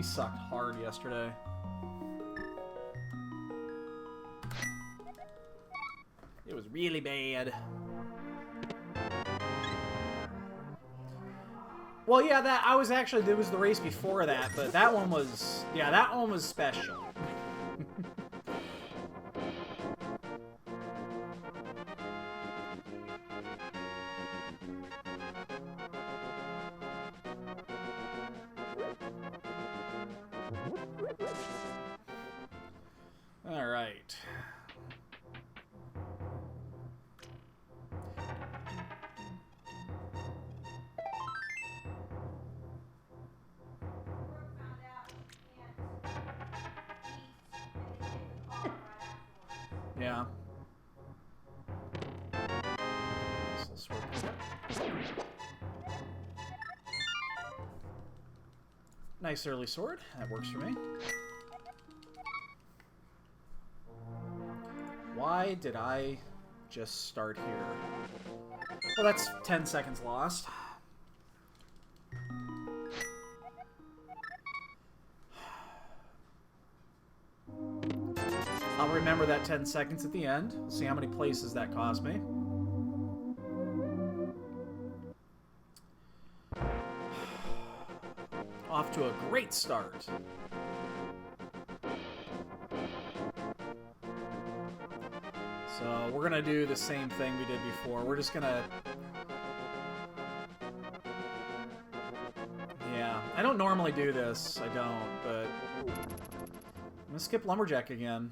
He sucked hard yesterday. It was really bad. Well, yeah, that I was actually there was the race before that, but that one was that one was special. All right. Yeah. Nice early sword. That works for me. Why did I just start here? Well, that's 10 seconds lost. I'll remember that 10 seconds at the end. We'll see how many places that cost me. Off to a great start. So we're going to do the same thing we did before. We're just going to... Yeah, I don't normally do this. I don't, but... I'm going to skip Lumberjack again.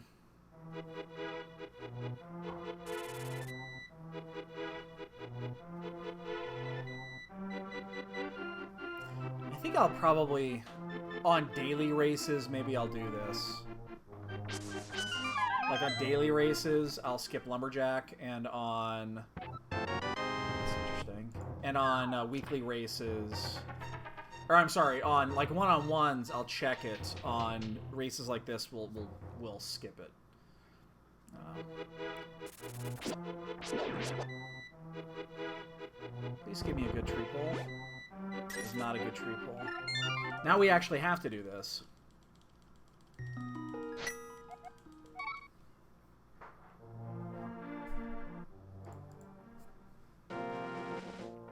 I think I'll probably... On daily races, maybe I'll do this. Like on daily races, I'll skip Lumberjack, and on... That's interesting. And on weekly races... Or I'm sorry, on like one-on-ones, I'll check it. On races like this, we'll skip it. Please give me a good tree pull. It's not a good tree pull. Now we actually have to do this.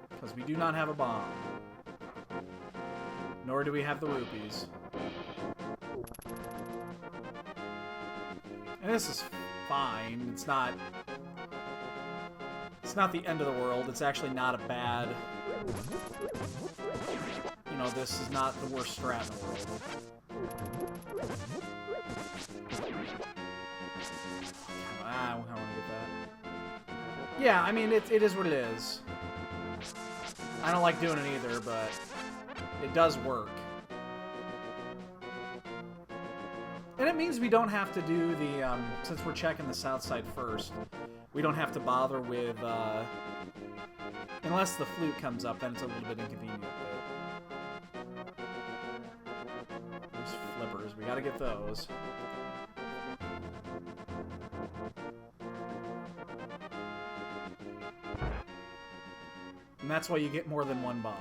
Because we do not have a bomb. Nor do we have the rupees. And this is fine. It's not the end of the world. It's actually not a bad... You know, this is not the worst strat in the world. I want to get that. Yeah, I mean, it is what it is. I don't like doing it either, but it does work. And it means we don't have to do the, since we're checking the south side first, we don't have to bother with, unless the flute comes up, then it's a little bit inconvenient. Those flippers, we gotta get those. And that's why you get more than one bomb.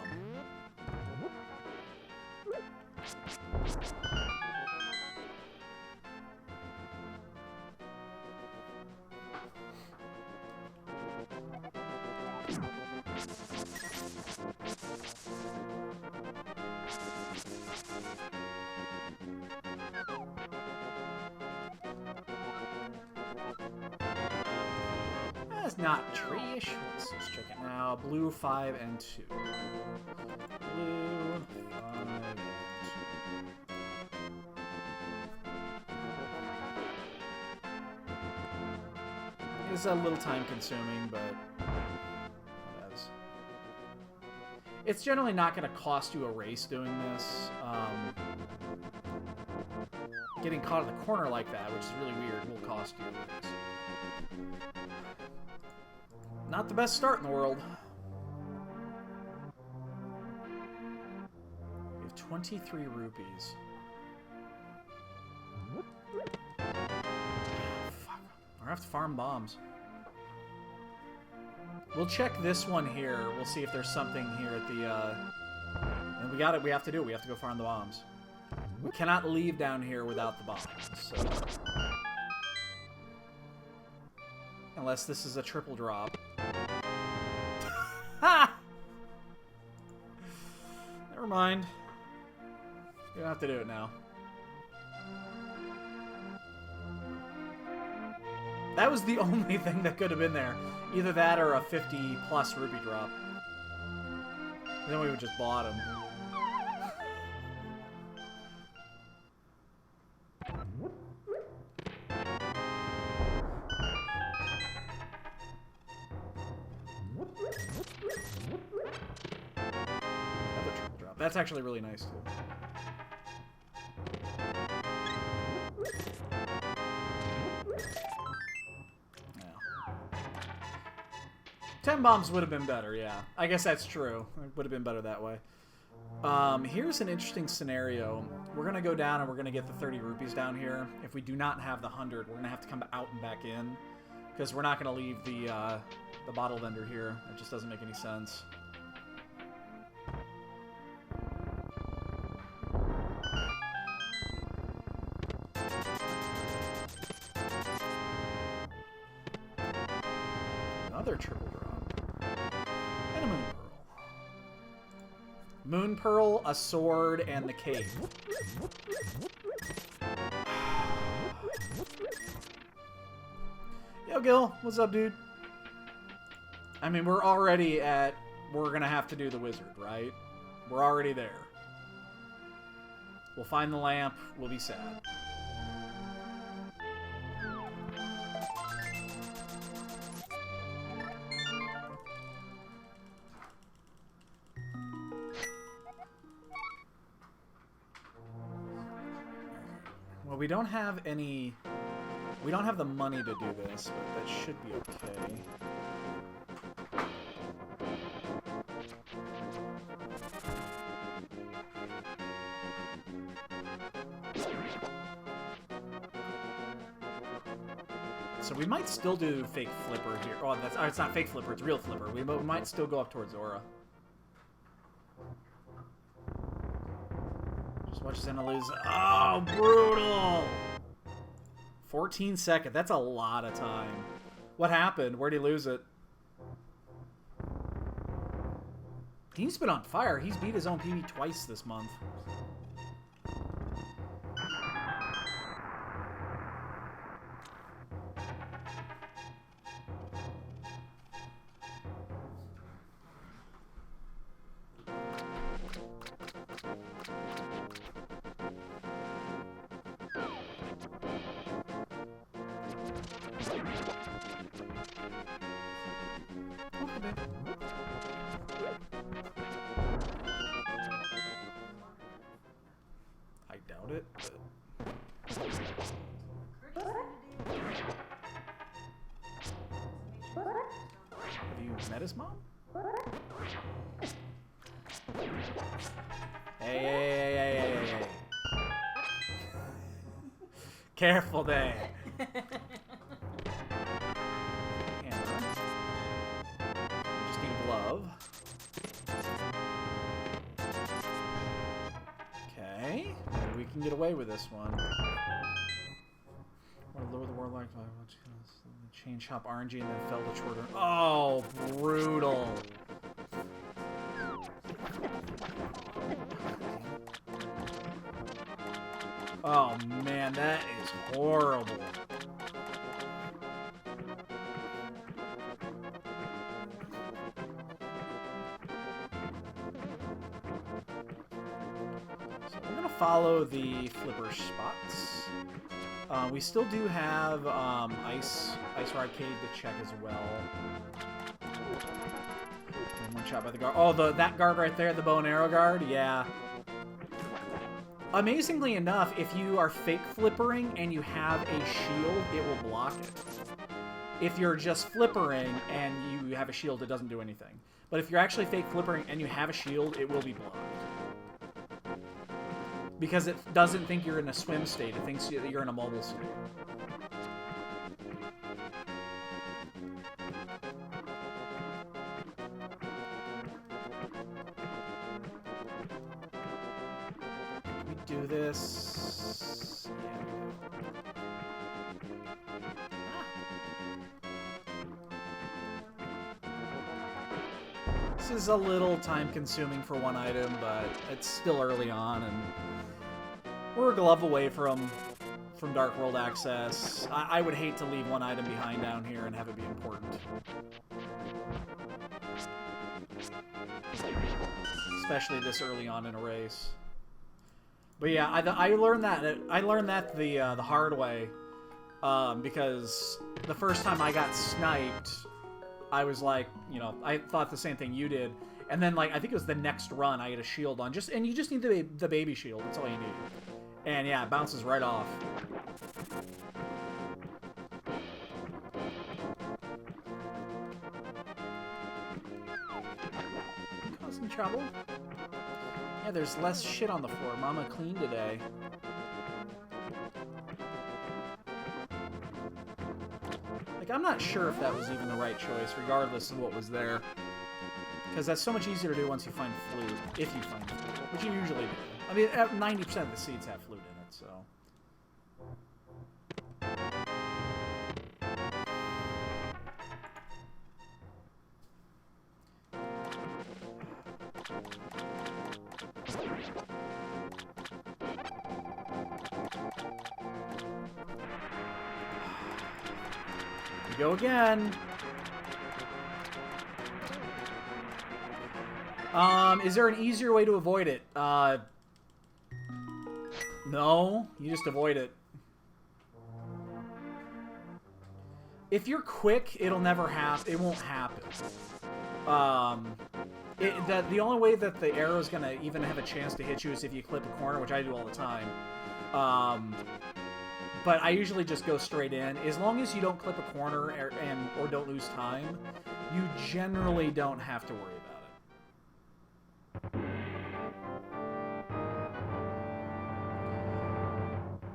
That's not tree-ish. Let's just check it now. Blue 5 and 2. Blue 5 and 2. It's a little time-consuming, but whatevs. It's generally not going to cost you a race doing this. Getting caught in the corner like that, which is really weird, will cost you a race. Not the best start in the world. We have 23 rupees. Fuck. I have to farm bombs. We'll check this one here. We'll see if there's something here at the, and we got it. We have to do it. We have to go farm the bombs. We cannot leave down here without the bombs, so... Unless this is a triple drop. Ha! Never mind. You don't have to do it now. That was the only thing that could have been there. Either that or a 50-plus rupee drop. Then we would just bought him. Another triple drop. That's actually really nice, too. 10 bombs would have been better, yeah. I guess that's true. It would have been better that way. Here's an interesting scenario. We're going to go down and we're going to get the 30 rupees down here. If we do not have the 100, we're going to have to come out and back in. Because we're not going to leave the bottle vendor here. It just doesn't make any sense. Another triple drop. And a moon pearl. Moon pearl, a sword, and the cape. Yo, Gil. What's up, dude? I mean, we're already at... We're gonna have to do the wizard, right? We're already there. We'll find the lamp. We'll be sad. Well, we don't have any... We don't have the money to do this, but that should be okay. So we might still do fake flipper here. Oh, that's... Oh, it's not fake flipper, it's real flipper. We might still go up towards Aura. Just watch Zelda lose. Oh, brutal! 14 seconds. That's a lot of time. What happened? Where'd he lose it? He's been on fire. He's beat his own PB twice this month. I doubt it, but... Have you met his mom? Hey. Careful there. Just need a glove. Okay. Maybe we can get away with this one. Want to lower the warlock by change shop RNG and then fell to shorter. Oh, brutal. Oh man, that is horrible. So we're gonna follow the flipper spots. We still do have Ice Arcade to check as well. And one shot by the guard. Oh, that guard right there, the bow and arrow guard. Yeah. Amazingly enough, if you are fake flippering and you have a shield, it will block it. If you're just flippering and you have a shield, it doesn't do anything. But if you're actually fake flippering and you have a shield, it will be blocked. Because it doesn't think you're in a swim state, it thinks that you're in a mobile state. Do this. this. This is a little time-consuming for one item, but it's still early on, and we're a glove away from Dark World access. I would hate to leave one item behind down here and have it be important. Especially this early on in a race. But yeah, I learned that the hard way, because the first time I got sniped, I was like, you know, I thought the same thing you did, and then like I think it was the next run I had a shield on, and you just need the baby shield. That's all you need. And yeah, it bounces right off. Causing trouble? Yeah, there's less shit on the floor. Mama cleaned today. Like, I'm not sure if that was even the right choice, regardless of what was there. Because that's so much easier to do once you find flute, if you find flute, which you usually do. I mean, 90% of the seeds have flute in it, so... We go again. Is there an easier way to avoid it? No, you just avoid it. If you're quick, it'll never happen. It won't happen. The only way that the arrow is gonna even have a chance to hit you is if you clip a corner, which I do all the time. But I usually just go straight in. As long as you don't clip a corner or don't lose time, you generally don't have to worry about it.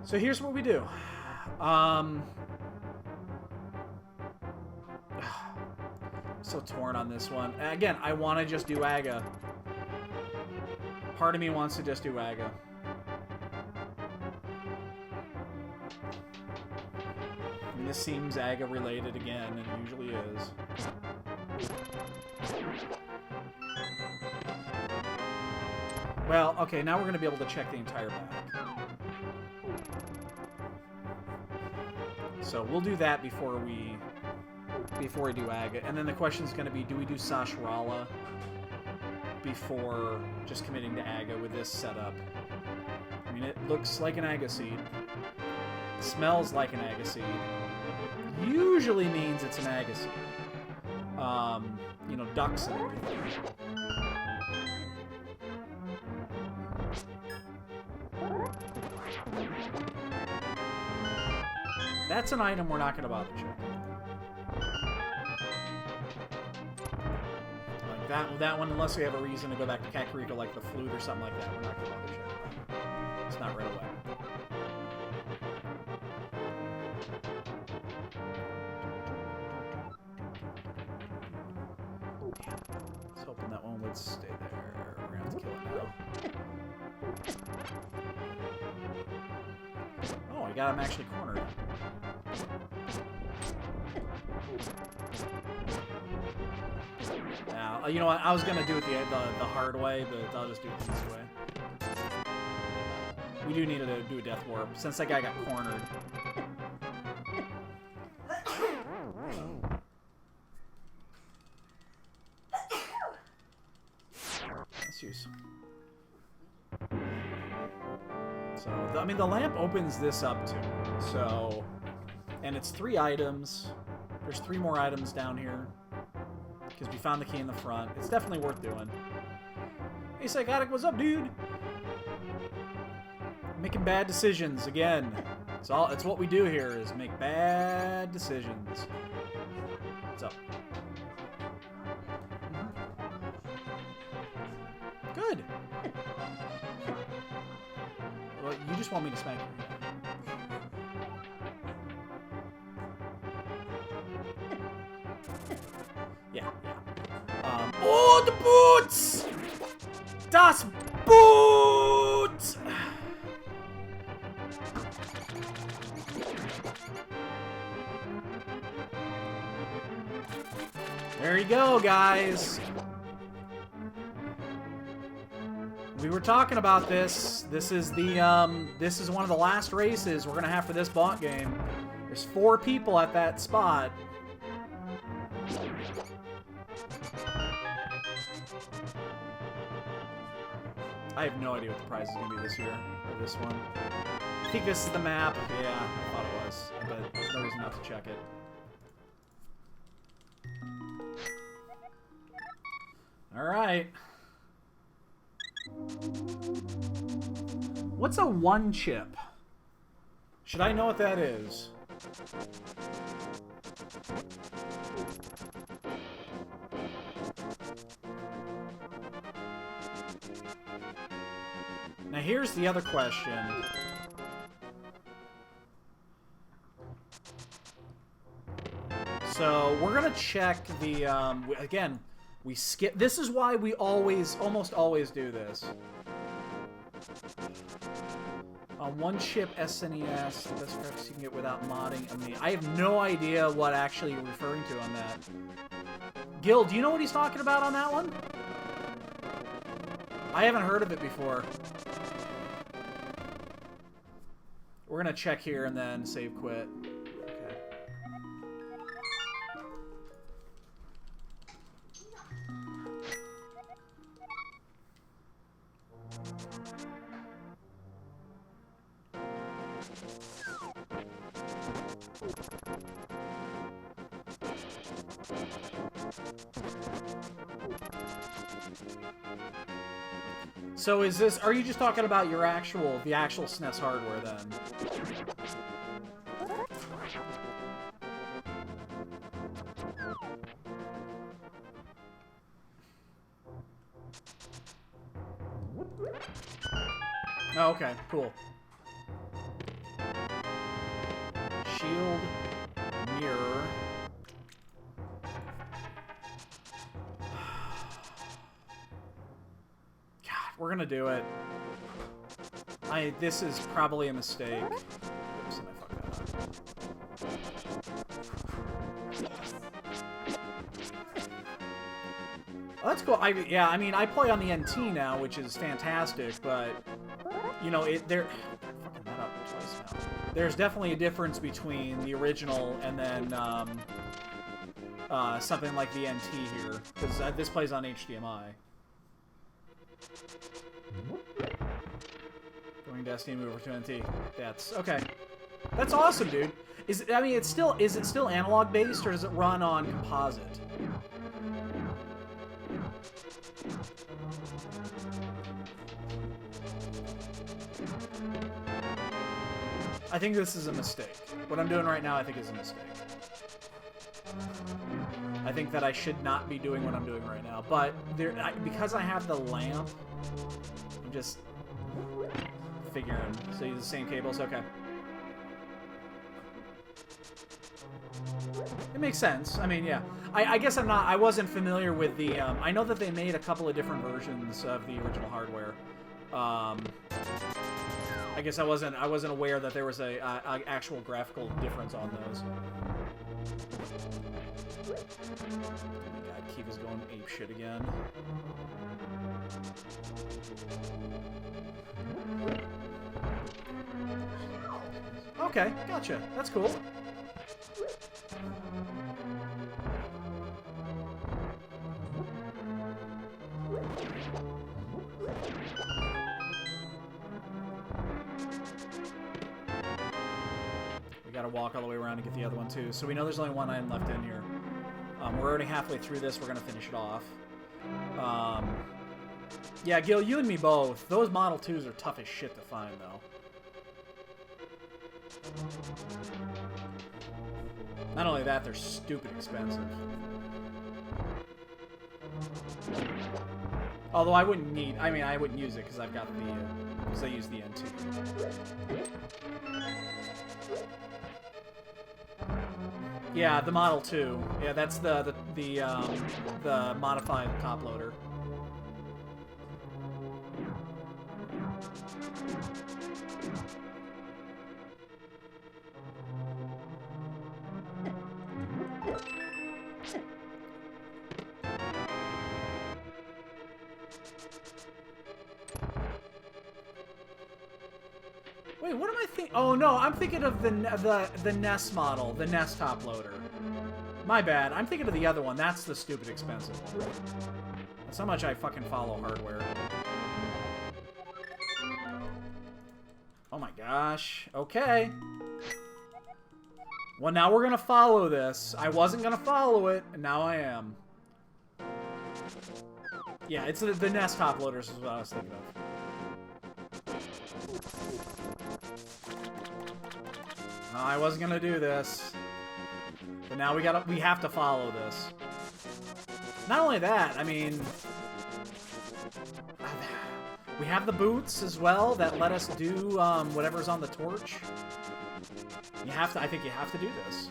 So here's what we do. So torn on this one. Again, I want to just do Aga. Part of me wants to just do Aga. I mean, this seems Aga related again, and it usually is. Well, okay, now we're going to be able to check the entire back. So we'll do that before we do Aga. And then the question is going to be, do we do Sashrala before just committing to Aga with this setup? I mean, it looks like an Aga seed. It smells like an Aga seed. Usually means it's an Aga seed. You know, ducks and everything. That's an item we're not going to bother checking. Like that one, unless we have a reason to go back to Kakariko, like the flute or something like that, we're not going to bother checking that. It's not right away. Damn. I was hoping that one would stay there. We're going to have to kill it now. Oh, I got him actually cornered. Now, you know what? I was gonna do it the hard way, but I'll just do it the easy way. We do need to do a death warp since that guy got cornered. Let's use. So, I mean, the lamp opens this up too. So, and it's 3 items. There's 3 more items down here. Because we found the key in the front. It's definitely worth doing. Hey, Psychotic, what's up, dude? Making bad decisions again. It's what we do here is make bad decisions. What's up? Good. Well, you just want me to smack you. Yeah. Oh, the boots! Das Boot! There you go, guys. We were talking about this. This is the this is one of the last races we're gonna have for this bot game. There's 4 people at that spot. I have no idea what the prize is gonna be this year or this one. I think this is the map. Yeah, I thought it was, but there's no reason not to check it. All right. What's a 1 chip? Should I know what that is? Now here's the other question. So we're gonna check the again. We skip. This is why we almost always do this. On 1 chip SNES, the best graphics you can get without modding. I have no idea what actually you're referring to on that. Gil, do you know what he's talking about on that one? I haven't heard of it before. We're gonna check here and then save quit. Okay. So is this, are you just talking about your the actual SNES hardware then? Oh, okay, cool. Shield, mirror. We're gonna do it. This is probably a mistake. Oops, and I fucked that up. Oh, that's cool. Yeah, I mean, I play on the NT now, which is fantastic, but you know, fucking that up twice now. There's definitely a difference between the original and then something like the NT here, because this plays on HDMI. Going Destiny move over to NT. That's okay. That's awesome, dude. Is it still analog based, or does it run on composite? I think this is a mistake. What I'm doing right now, I think, is a mistake. I think that I should not be doing what I'm doing right now, but because I have the lamp, I'm just figuring. So use the same cables, okay. It makes sense. I mean, yeah. I guess I wasn't familiar with the, I know that they made a couple of different versions of the original hardware. I guess I wasn't aware that there was a actual graphical difference on those. Oh my god, Keith is going ape shit again. Okay, gotcha. That's cool. We gotta walk all the way around to get the other one too. So we know there's only one item left in here. We're already halfway through this. We're gonna finish it off. Yeah, Gil, you and me both. Those Model 2s are tough as shit to find, though. Not only that, they're stupid expensive. Although I wouldn't need, I wouldn't use it because I've got the, because I use the N2. Yeah, the Model 2. Yeah, that's the modified top loader. Wait, what am I thinking? Oh no, I'm thinking of the NES model, the NES top loader. My bad. I'm thinking of the other one. That's the stupid expensive one. That's how much I fucking follow hardware. Oh my gosh. Okay. Well, now we're gonna follow this. I wasn't gonna follow it, and now I am. Yeah, it's the NES top loaders is what I was thinking of. I wasn't gonna do this. But now we have to follow this. Not only that, I mean, we have the boots as well that let us do whatever's on the torch. You have to. I think you have to do this.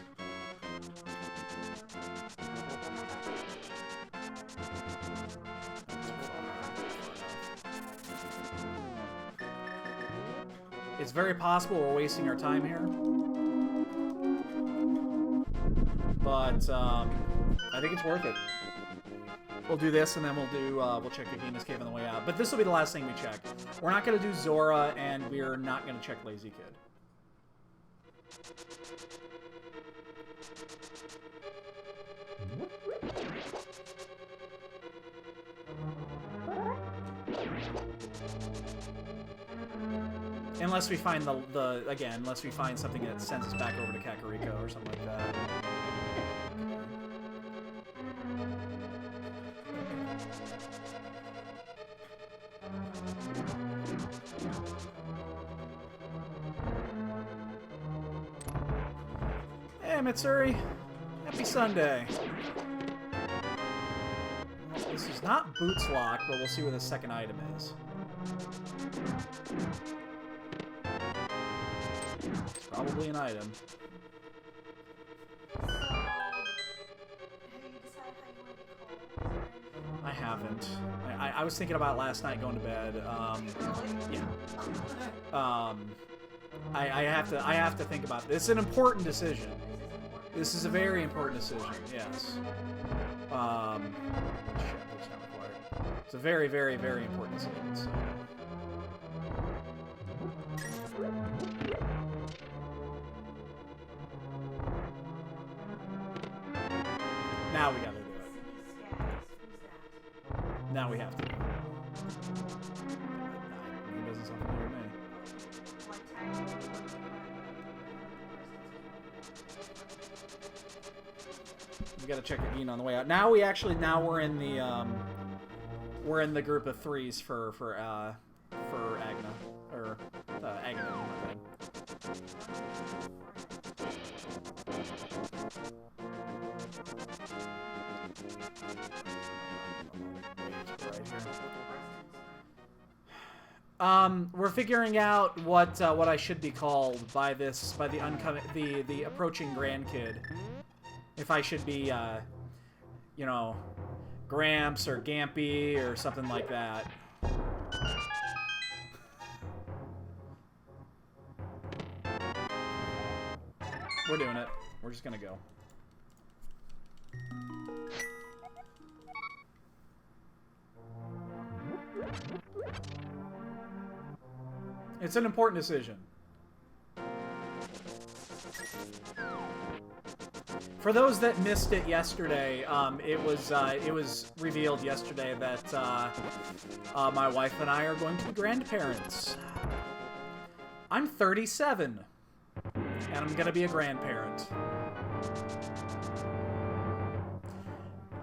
It's very possible we're wasting our time here. But I think it's worth it. We'll do this, and then we'll check Agina's Cave on the way out. But this will be the last thing we check. We're not going to do Zora, and we're not going to check Lazy Kid. Unless we find unless we find something that sends us back over to Kakariko or something like that. Hey, Mitsuri. Happy Sunday. Well, this is not Boots Lock, but we'll see where the second item is. It's probably an item. I haven't. I was thinking about last night going to bed. Yeah. I have to think about this. It's an important decision. This is a very important decision. Yes. Shit, it's not required. It's a very, very, very important decision. So. Now we gotta do it. Now we have to do it. It doesn't sound familiar to me. We gotta check Agina on the way out. Now we're in the group of threes for Agna. Or Agna, my bad. We're figuring out what I should be called by the approaching grandkid. If I should be, you know, Gramps or Gampy or something like that. We're doing it. We're just gonna go. It's an important decision. For those that missed it yesterday, it was revealed yesterday that my wife and I are going to be grandparents. I'm 37, and I'm gonna be a grandparent.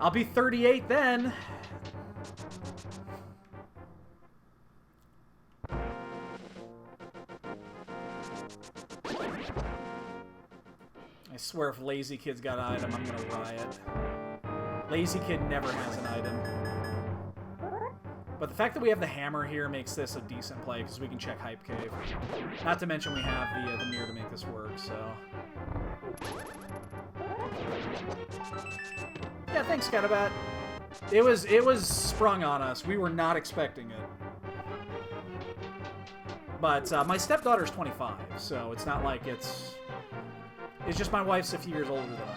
I'll be 38 then. I swear if Lazy Kid's got an item, I'm gonna riot. Lazy Kid never has an item. But the fact that we have the hammer here makes this a decent play, because we can check Hype Cave. Not to mention we have the mirror to make this work, so... Yeah, thanks, Catabat. It was sprung on us. We were not expecting it. But my stepdaughter's 25, so it's not like it's... It's just my wife's a few years older than I am.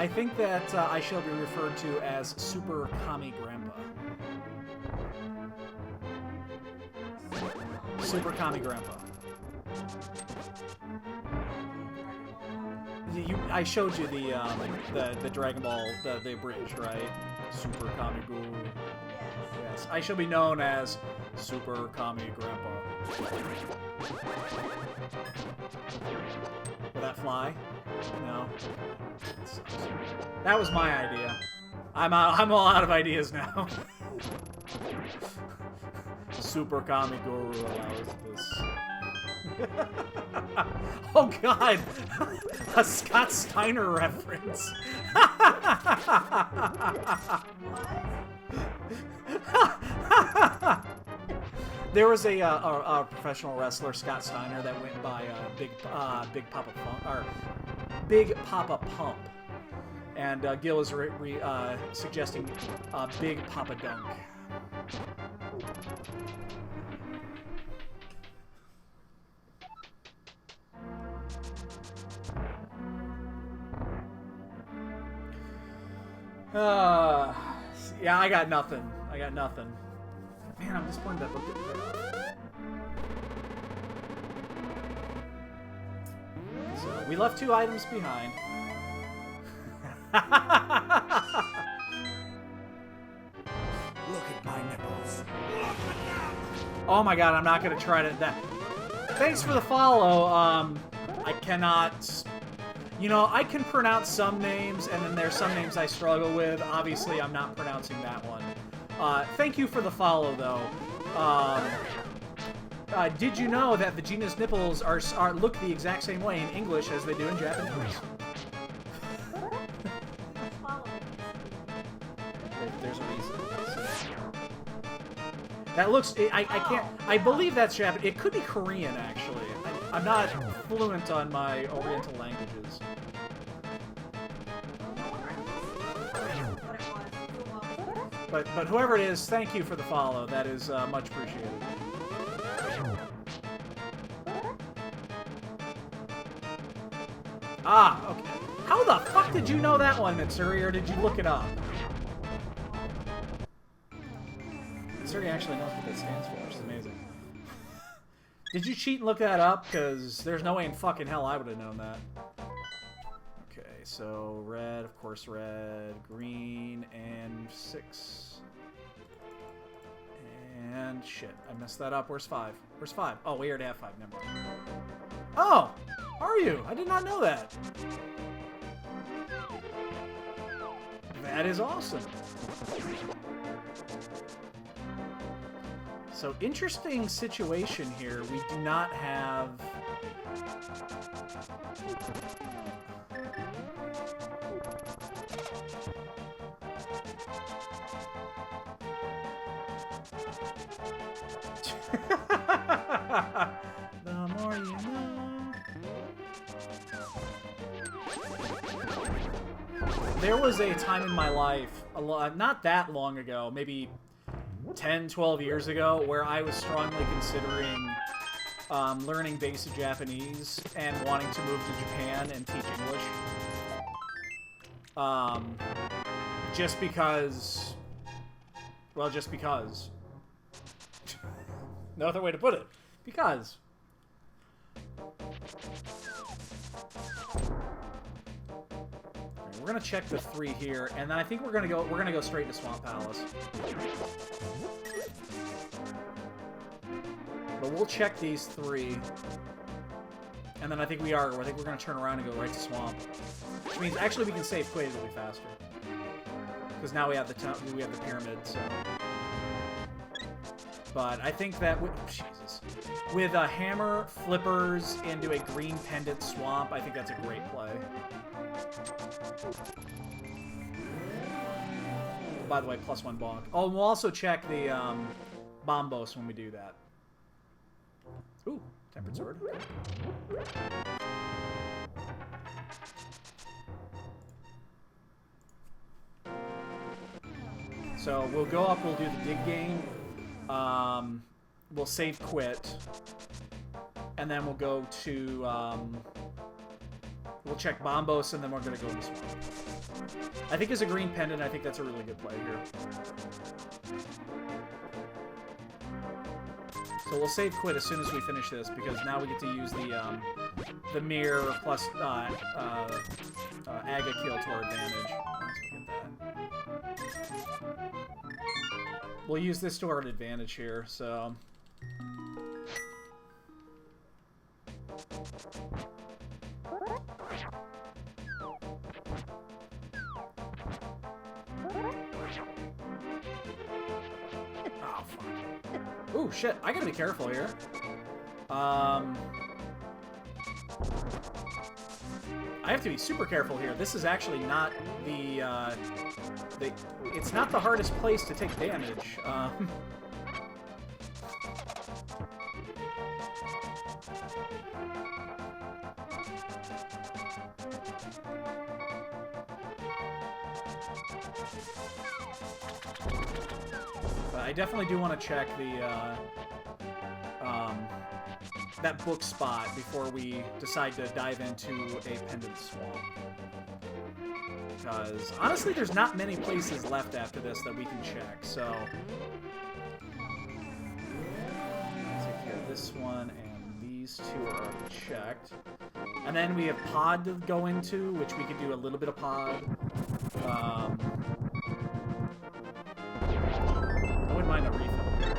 I think that I shall be referred to as Super Kami Grandpa. Super Kami Grandpa. I showed you the Dragon Ball, the abridged, right? Super Kami Guru. Yes, I shall be known as Super Kami Grandpa. Will that fly? No. That was my idea. I'm all out of ideas now. Super Kami Guru allows this. Oh god! A Scott Steiner reference. There was a professional wrestler, Scott Steiner, that went by Big Papa Pump, or Big Papa Pump, and Gil is suggesting Big Papa Dunk. Yeah, I got nothing. I got nothing. Man, I'm disappointed that looked at that. So, we left 2 items behind. Look at my nipples. Oh my god, I'm not gonna try to... Thanks for the follow. I cannot... You know, I can pronounce some names, and then there's some names I struggle with. Obviously, I'm not pronouncing that one. Thank you for the follow, though. Did you know that Vegeta's nipples look the exact same way in English as they do in Japanese? There's a reason. That looks... I can't... I believe that's Japanese. It could be Korean, actually. I'm not fluent on my Oriental languages. But whoever it is, thank you for the follow. That is much appreciated. Ah, okay. How the fuck did you know that one, Mitsuri, or did you look it up? Mitsuri actually knows what that stands for, which is amazing. Did you cheat and look that up? Because there's no way in fucking hell I would have known that. Okay, so red, of course red, green, and 6. And shit, I messed that up. Where's 5? Where's 5? Oh, we already have 5. Never mind. Oh! Are you? I did not know that. That is awesome. So, interesting situation here. We do not have... The more you know. There was a time in my life, not that long ago, maybe 10, 12 years ago, where I was strongly considering learning basic Japanese and wanting to move to Japan and teach English. Just because... Well, just because. No other way to put it. Because. We're gonna check the 3 here, and then I think we're gonna go straight to Swamp Palace. But we'll check these 3. And then I think we're gonna turn around and go right to Swamp. Which means actually we can save Quaid a little faster. Because now we have the pyramid, so. But I think that with a hammer, flippers, into a green pendant swamp, I think that's a great play. By the way, +1 bonk. Oh, and we'll also check the Bombos when we do that. Ooh, tempered sword. So we'll go up, we'll do the dig game. We'll save quit. And then we'll go to We'll check Bombos, and then we're going to go in the swamp. I think as a green pendant, I think that's a really good play here. So we'll save quit as soon as we finish this, because now we get to use the mirror plus Aga kill to our advantage. We'll use this to our advantage here, so... Oh, fuck. Ooh, shit. I gotta be careful here. I have to be super careful here. This is actually not it's not the hardest place to take damage. But I definitely do want to check that book spot before we decide to dive into a pendant swamp. Because, honestly, there's not many places left after this that we can check, so... Let's take care of this one, and these two are already checked. And then we have pod to go into, which we could do a little bit of pod. I wouldn't mind a refill here.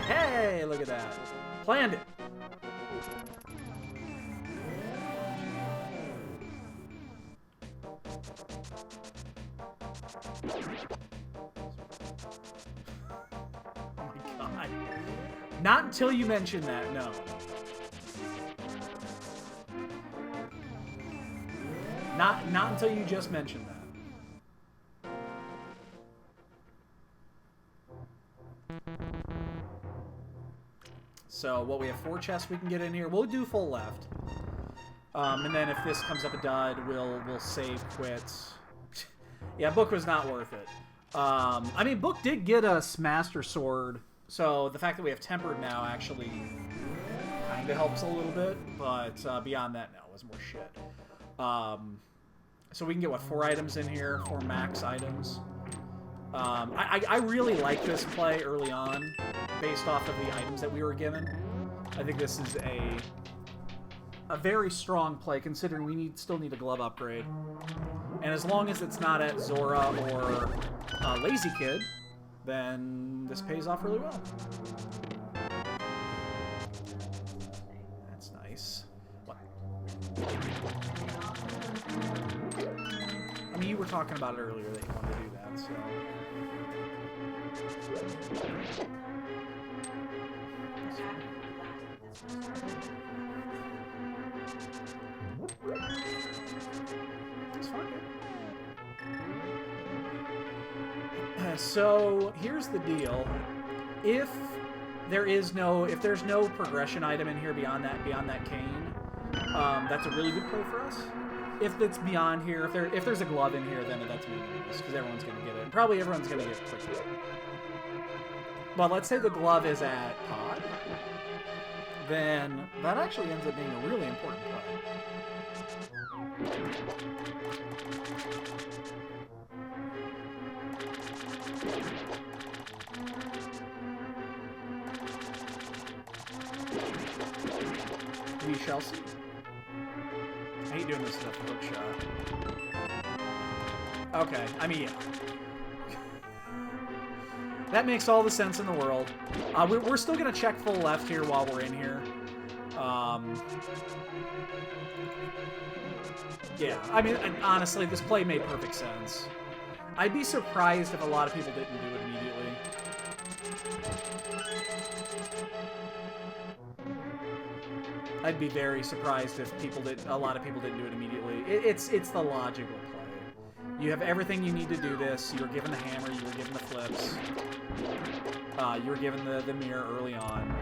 Hey, look at that. Planned it. Oh my god. Not until you mention that, no. Not until you just mentioned that. So, what, we have 4 chests we can get in here. We'll do full left. And then if this comes up a dud, we'll save quits. Yeah, book was not worth it. I mean, book did get us Master Sword, so the fact that we have Tempered now actually kind of helps a little bit, but beyond that, no, it was more shit. So we can get, what, 4 items in here? 4 max items. I really like this play early on, based off of the items that we were given. I think this is a very strong play, considering we still need a glove upgrade. And as long as it's not at Zora or Lazy Kid, then this pays off really well. That's nice. What? I mean, you were talking about it earlier that you wanted to do that, so... It's fine. So here's the deal: if there's no progression item in here beyond that cane, that's a really good play for us. If it's beyond here, if there's a glove in here, then that's meaningless because everyone's gonna get it. And probably everyone's gonna get it quickly. But let's say the glove is at pod, then that actually ends up being a really important play. We shall see. I hate doing this stuff with shot. Okay, I mean, yeah. That makes all the sense in the world. We're still going to check full left here while we're in here. Yeah, I mean, honestly, this play made perfect sense. I'd be surprised if a lot of people didn't do it immediately. I'd be very surprised if a lot of people didn't do it immediately. It's the logical play. You have everything you need to do this. You were given the hammer, you were given the flips. You were given the mirror early on.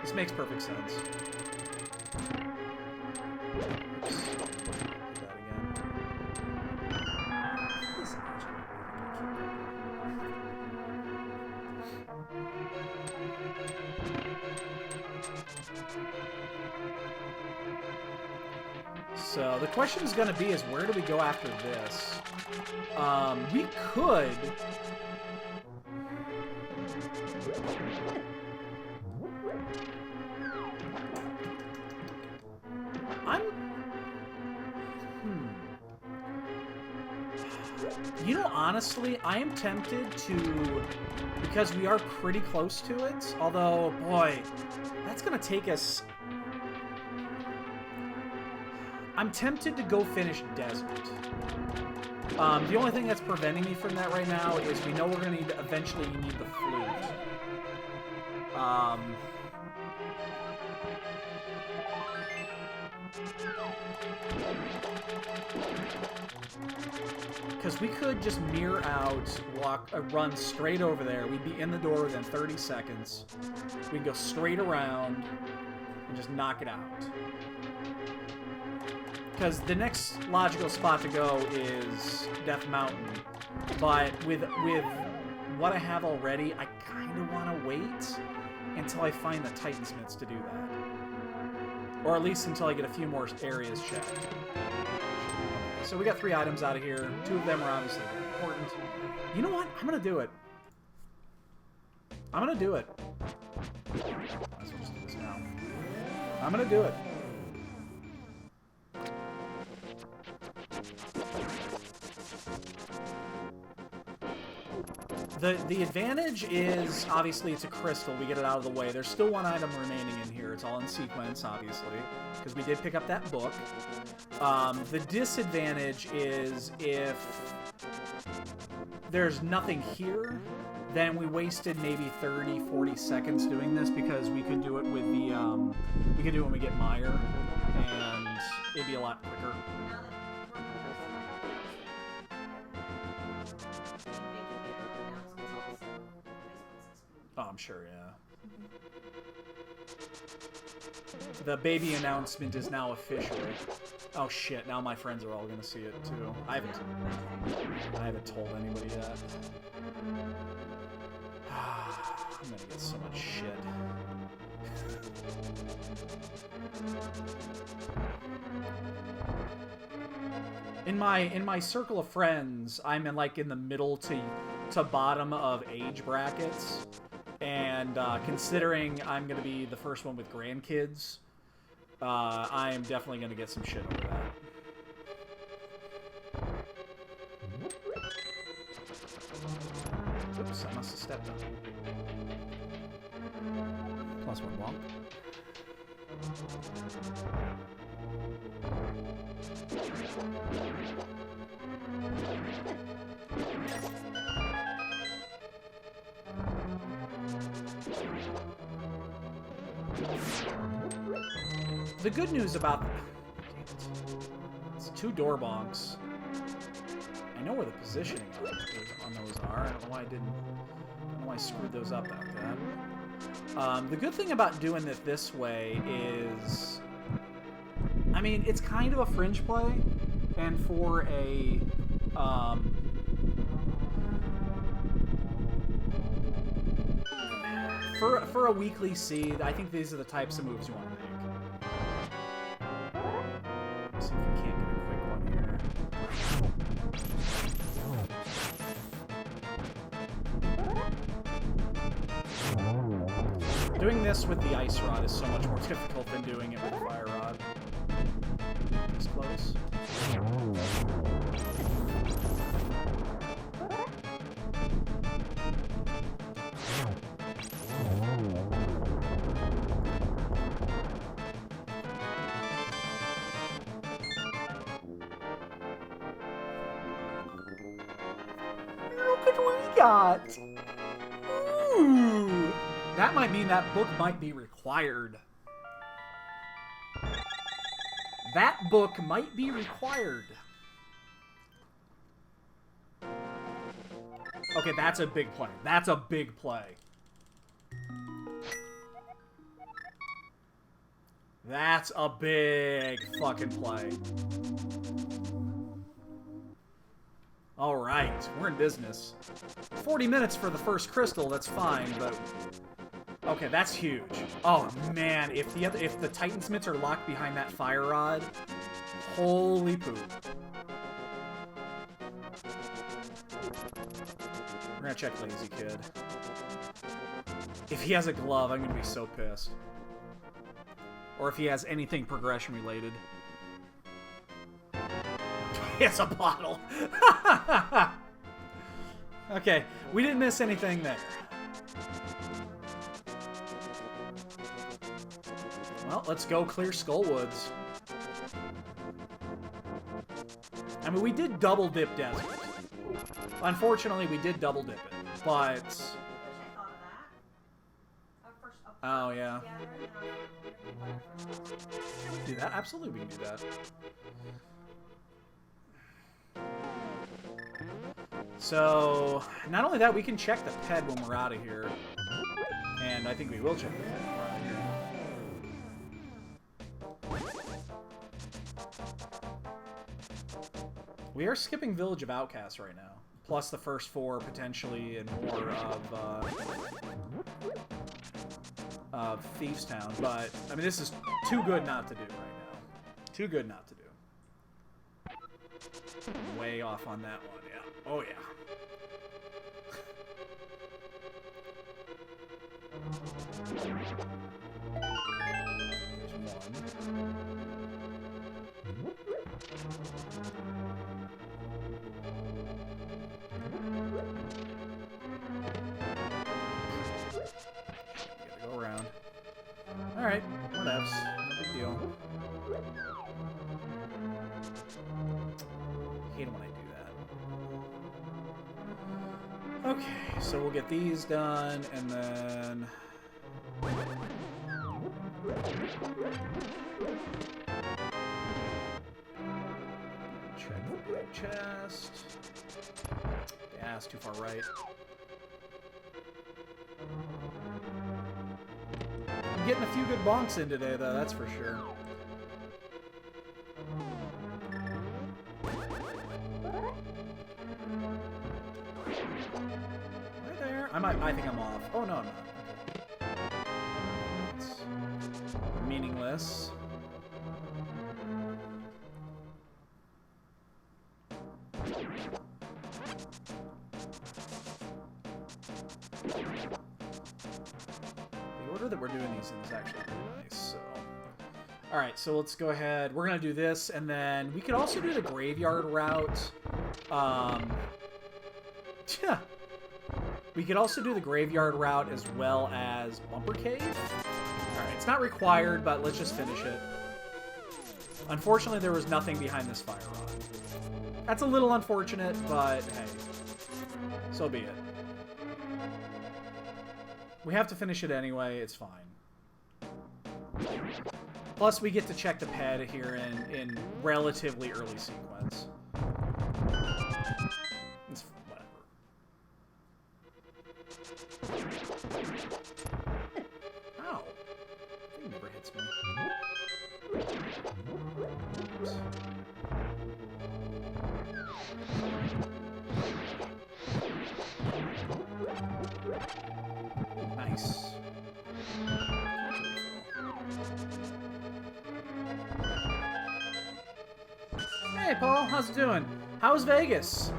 This makes perfect sense. So the question is going to be is where do we go after this? We could... You know, honestly, I am tempted to, because we are pretty close to it, although, boy, that's going to take us... I'm tempted to go finish Desert. The only thing that's preventing me from that right now is we know we're going to need, eventually need the flute. Because we could just mirror out, run straight over there. We'd be in the door within 30 seconds. We'd go straight around and just knock it out. Because the next logical spot to go is Death Mountain. But with what I have already, I kind of want to wait until I find the Titansmiths to do that. Or at least until I get a few more areas checked. So we got 3 items out of here. 2 of them are obviously very important. You know what? I'm going to do it. I'm going to do it. Might as well just do this now. I'm going to do it. The advantage is, obviously, it's a crystal. We get it out of the way. There's still 1 item remaining in here. It's all in sequence, obviously, because we did pick up that book. The disadvantage is if there's nothing here, then we wasted maybe 30, 40 seconds doing this because we could do it with the, we could do it when we get Meyer, and it'd be a lot quicker. Oh, I'm sure, yeah. The baby announcement is now official. Oh shit, now my friends are all gonna see it too. I haven't told anybody yet. I'm gonna get so much shit. In my circle of friends, I'm in the middle to bottom of age brackets. And considering I'm going to be the first one with grandkids, I am definitely going to get some shit over that. Oops, I must have stepped on it. +1 wonk. The good news about... It's 2 door bonks. I know where the positioning on those are. I don't know why I didn't... I don't know why I screwed those up like that. The good thing about doing it this way is... I mean, it's kind of a fringe play, and for a... For a weekly seed, I think these are the types of moves you want to make. Let's see if we can't get a quick one here. Doing this with the ice rod is so much more difficult than doing it with the fire rod. It's close. Ooh, that might mean that book might be required. That book might be required. Okay, that's a big play. That's a big play. That's a big fucking play. All right, we're in business. 40 minutes for the first crystal, that's fine, but... Okay, that's huge. Oh, man, if the Titansmiths are locked behind that fire rod, Holy poop. We're gonna check Lazy Kid. If he has a glove, I'm gonna be so pissed. Or if he has anything progression related. He has a bottle. Okay, we didn't miss anything there. Well, let's go clear Skullwoods. I mean, we did double dip Desert. Unfortunately, we did double dip it, but... Oh, yeah. Do that? Absolutely, we can do that. So, not only that, we can check the ped when we're out of here. And I think we will check the ped when we're out of here. We are skipping Village of Outcasts right now. Plus the first 4, potentially, and more of Thieves Town. But, I mean, this is too good not to do right now. Too good not to do. Way off on that one, yeah. Oh, yeah. There's one. Gotta go around. Alright, whatevs. No big deal. Hate it when I do that. Okay, so we'll get these done, and then... check the big chest. Yeah, it's too far right. I'm getting a few good bonks in today, though, that's for sure. Right there. I think I'm off. Oh, no, I'm not. Okay. It's meaningless. The order that we're doing these in is actually really nice, so... Alright, so let's go ahead. We're gonna do this, and then we could also do the graveyard route. We could also do the graveyard route as well as Bumper Cave. Alright, it's not required, but let's just finish it. Unfortunately, there was nothing behind this fire rod. That's a little unfortunate, but hey. So be it. We have to finish it anyway, it's fine. Plus, we get to check the ped here in relatively early sequence. It's whatever. Ow. That thing never hits me. Oops. Nice. Hey, Paul, how's it doing? How's Vegas?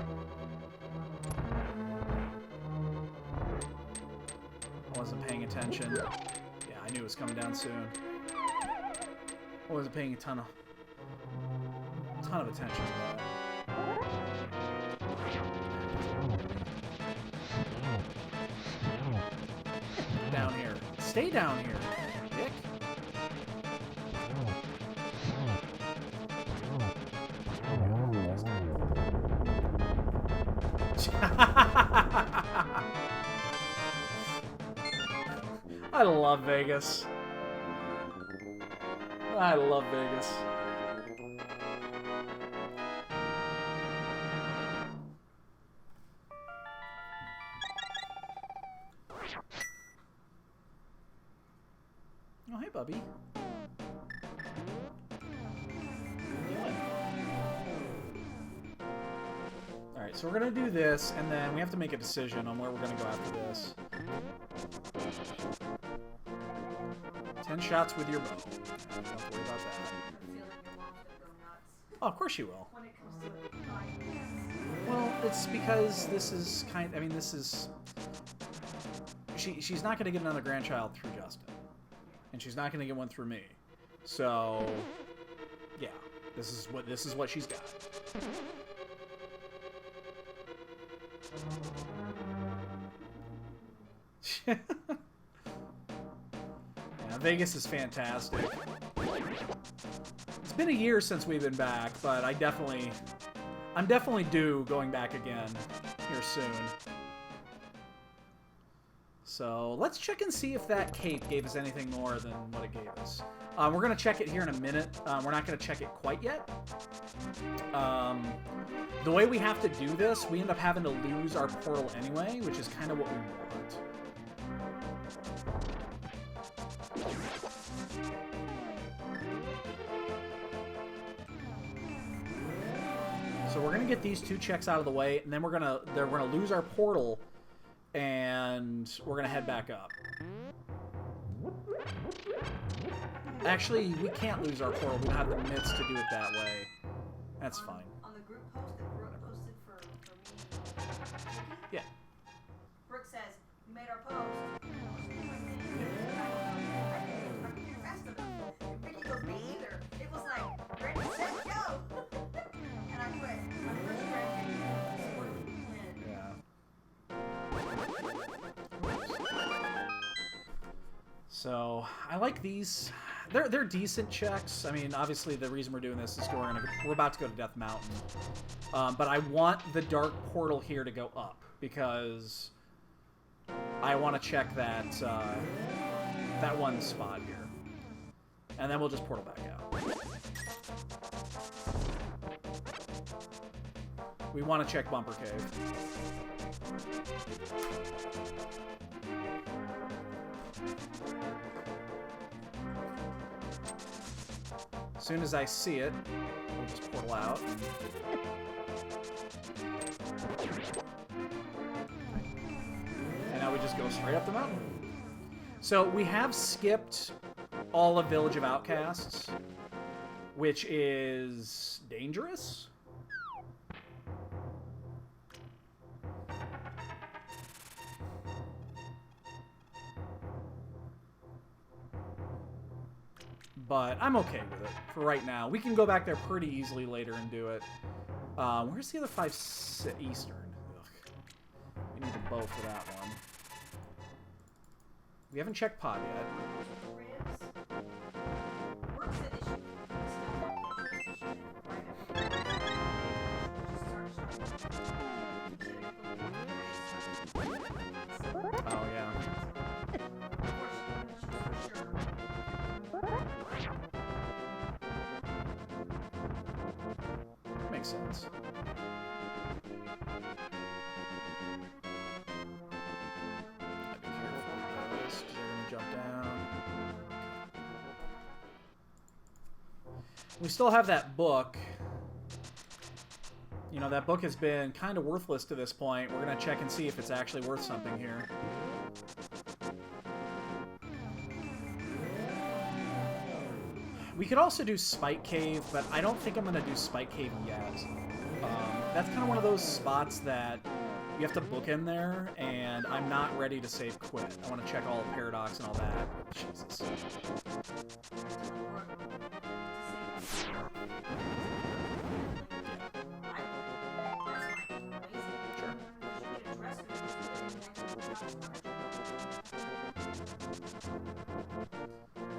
I wasn't paying attention. Yeah, I knew it was coming down soon. I wasn't paying a ton of attention to that. Down here. Stay down here, dick. I love Vegas. I love Vegas. Oh, hey, Bubby. Alright, so we're gonna do this, and then we have to make a decision on where we're gonna go after this. 10 shots with your bow. Don't worry about that. Oh, of course you will. when it comes to like. Well, it's because this is I mean, this is... She's not going to get another grandchild through Justin. And she's not going to get one through me. So, yeah. This is what she's got. Yeah, Vegas is fantastic. It's been a year since we've been back, but I'm definitely due going back again here soon. So let's check and see if that cape gave us anything more than what it gave us. We're going to check it here in a minute. We're not going to check it quite yet. The way we have to do this, we end up having to lose our portal anyway, which is kind of what we want. So we're gonna get these 2 checks out of the way, and then we're gonna lose our portal, and we're gonna head back up. Actually, we can't lose our portal. We don't have the mitts to do it that way. That's fine. On the group post that Brooke posted for me. Yeah. Brooke says, "We made our post." Fast enough. Ricky goes, "Me either." It was like, "Ready, set, go!" And I quit. My first strategy. Yeah. So I like these. They're decent checks. I mean, obviously the reason we're doing this is we're about to go to Death Mountain, but I want the Dark Portal here to go up because I want to check that that one spot here, and then we'll just portal back out. We want to check Bumper Cave. As soon as I see it, we'll just portal out. And now we just go straight up the mountain. So we have skipped all of Village of Outcasts, which is dangerous. But I'm okay with it for right now. We can go back there pretty easily later and do it. Where's the other 5 Eastern? Ugh. We need a bow for that one. We haven't checked Pod yet. Oh, yeah. Makes sense. Be careful with those, 'cause they're gonna jump down. We still have that book. You know, that book has been kind of worthless to this point. We're gonna check and see if it's actually worth something here. We could also do Spike Cave, but I don't think I'm going to do Spike Cave yet. That's kind of one of those spots that you have to book in there, and I'm not ready to save quit. I want to check all the Paradox and all that. Jesus.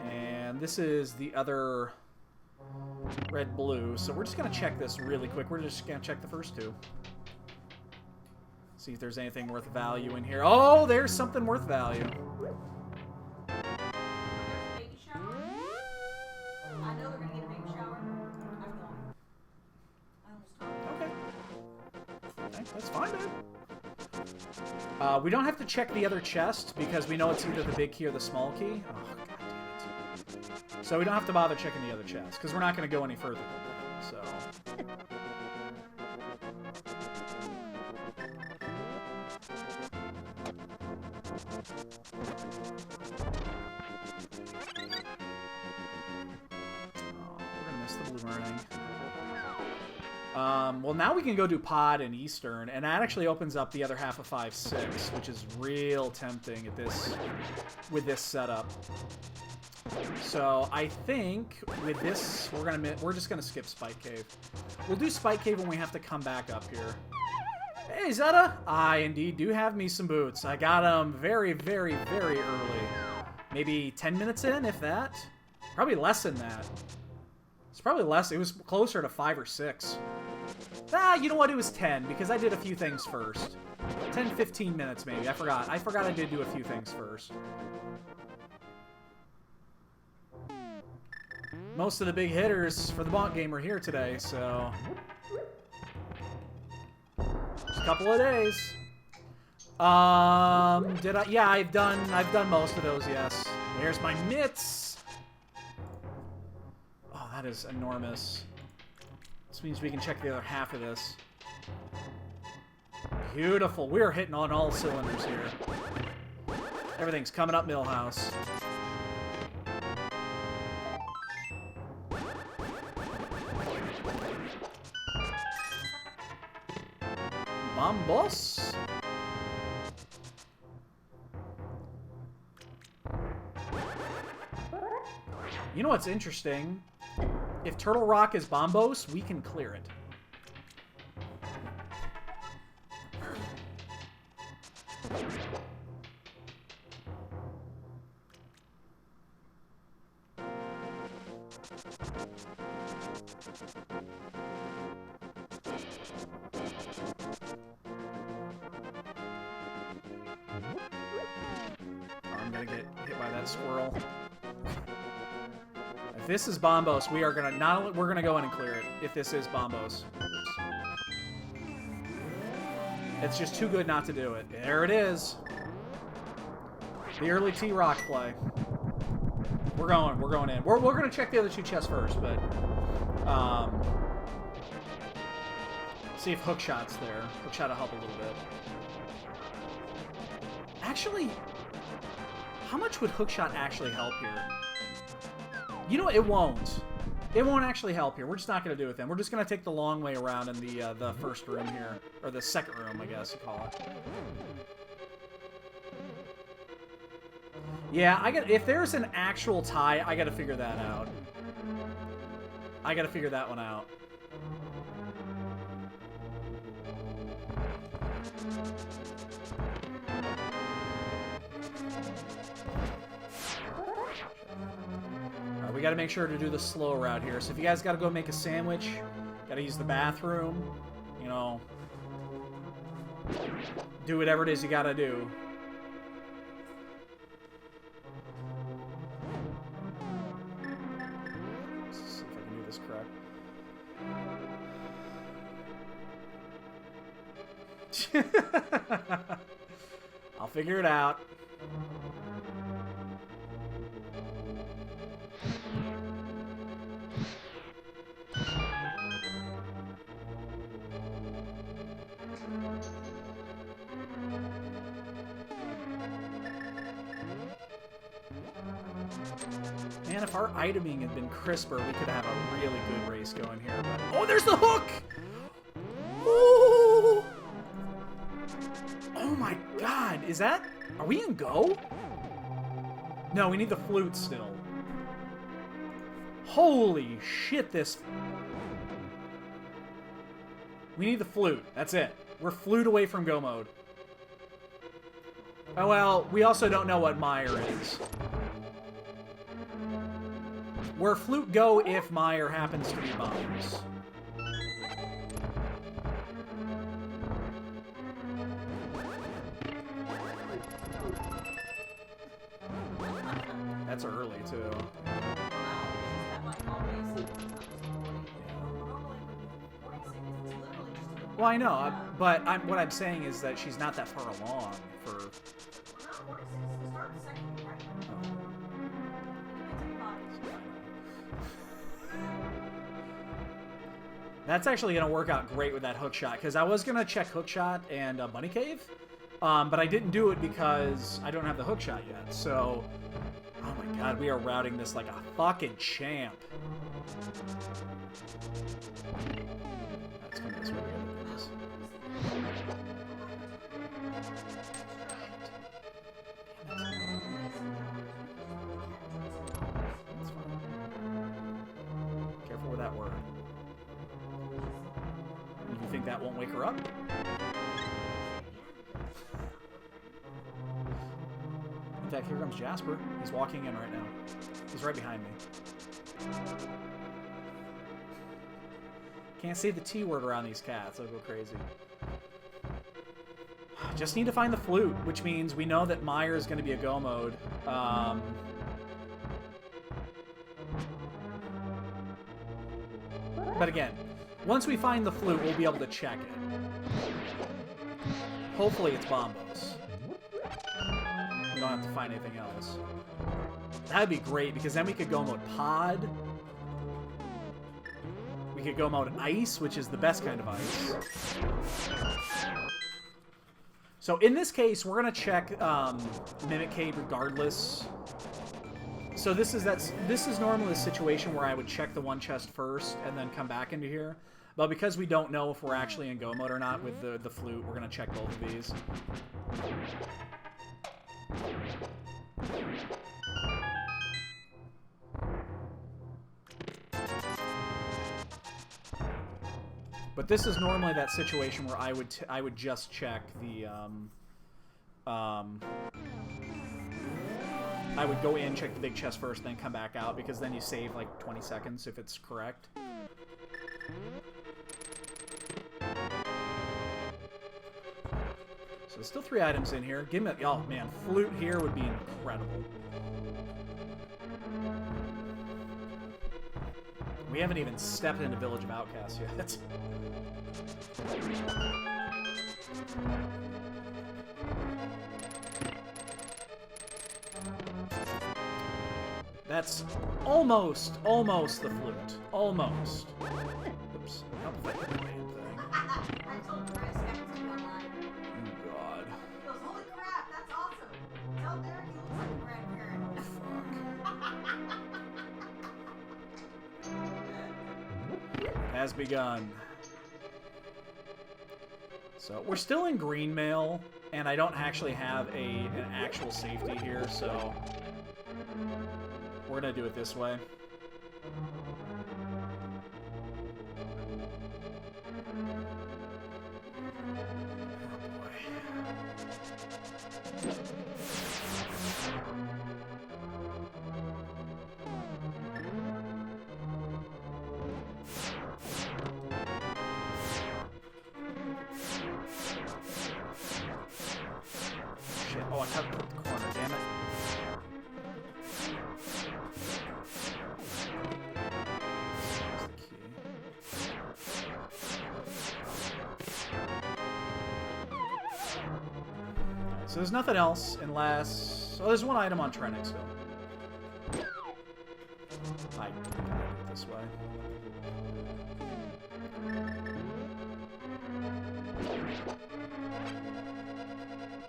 And this is the other red-blue, so we're just going to check this really quick. We're just going to check the first 2. See if there's anything worth value in here. Oh, there's something worth value. Baby shower? I know they're going to get a baby shower. I'm going. Okay. Okay, that's fine, dude. We don't have to check the other chest because we know it's either the big key or the small key. Oh, God damn it. So we don't have to bother checking the other chest because we're not going to go any further than that. So. Oh, we're going to miss the boomerang. Well, now we can go do Pod and Eastern, and that actually opens up the other half of 5-6, which is real tempting at this with this setup. So I think with this, we're just gonna skip Spike Cave. We'll do Spike Cave when we have to come back up here. Hey, Zeta! I indeed do have me some boots. I got them very, very, very early. Maybe 10 minutes in, if that. Probably less than that. It's probably less. It was closer to 5 or 6. Ah, you know what? It was 10, because I did a few things first. 10, 15 minutes, maybe. I forgot. I forgot I did do a few things first. Most of the big hitters for the Bonk Game are here today, so... Just a couple of days. Did I? Yeah, I've done most of those, yes. There's my mitts! Oh, that is enormous. This means we can check the other half of this. Beautiful. We are hitting on all cylinders here. Everything's coming up Millhouse. Boss. You know what's interesting? If Turtle Rock is Bombos, we can clear it. I'm gonna get hit by that squirrel. If this is Bombos, we are gonna we're gonna go in and clear it. If this is Bombos. Oops. It's just too good not to do it. There it is. The early T-Rock play. We're going in. We're gonna check the other two chests first, but see if Hookshot's there. Hookshot will help a little bit. Actually, how much would Hookshot actually help here? You know, it won't. It won't actually help here. We're just not going to do it then. We're just going to take the long way around in the first room here. Or the second room, I guess you call it. Yeah, if there's an actual tie, I got to figure that out. I got to figure that one out. We got to make sure to do the slow route here. So if you guys got to go make a sandwich, got to use the bathroom, you know, do whatever it is you got to do. Let's see if I can do this correct. I'll figure it out. Man, if our iteming had been crisper, we could have a really good race going here. But... oh, there's the hook! Ooh! Oh my god, is that... are we in go? No, we need the flute still. Holy shit, this... we need the flute. That's it. We're flute away from go mode. Oh well, we also don't know what Meyer is. We're flute go if Meyer happens to be bombs. That's early, too. Well, I know, but what I'm saying is that she's not that far along for... That's actually going to work out great with that hookshot, because I was going to check hookshot and Bunny Cave, but I didn't do it because I don't have the hookshot yet, so... oh my god, we are routing this like a fucking champ. this way we gotta do this. That's fine. Careful with that word. You think that won't wake her up? In fact, here comes Jasper. He's walking in right now. He's right behind me. Can't say the T word around these cats. They'll go crazy. Just need to find the flute, which means we know that Meyer is going to be a go mode. But again, once we find the flute, we'll be able to check it. Hopefully it's Bombos. We don't have to find anything else. That'd be great, because then we could go mode Pod. We could go mode Ice, which is the best kind of ice. So in this case, we're going to check Mimic Cave regardless. So this is normally a situation where I would check the one chest first and then come back into here. But because we don't know if we're actually in go mode or not with the flute, we're going to check both of these. But this is normally that situation where I would just check the I would go in, check the big chest first, then come back out, because then you save like 20 seconds if it's correct. So there's still 3 items in here. Give me a, oh man, flute here would be incredible. We haven't even stepped into Village of Outcasts yet. That's almost the flute. Almost. Oops. How if I hit the damn thing? I told Chris I was online. Oh god. He goes, holy crap, that's awesome. Tell Derek he looks like a grandparent. Fuck. Has begun. So we're still in green mail, and I don't actually have an actual safety here, so we're gonna do it this way. Shit. Oh, I have the corner, damn it. So there's nothing else unless... Oh, there's one item on Trenic still. I gotta do it this way.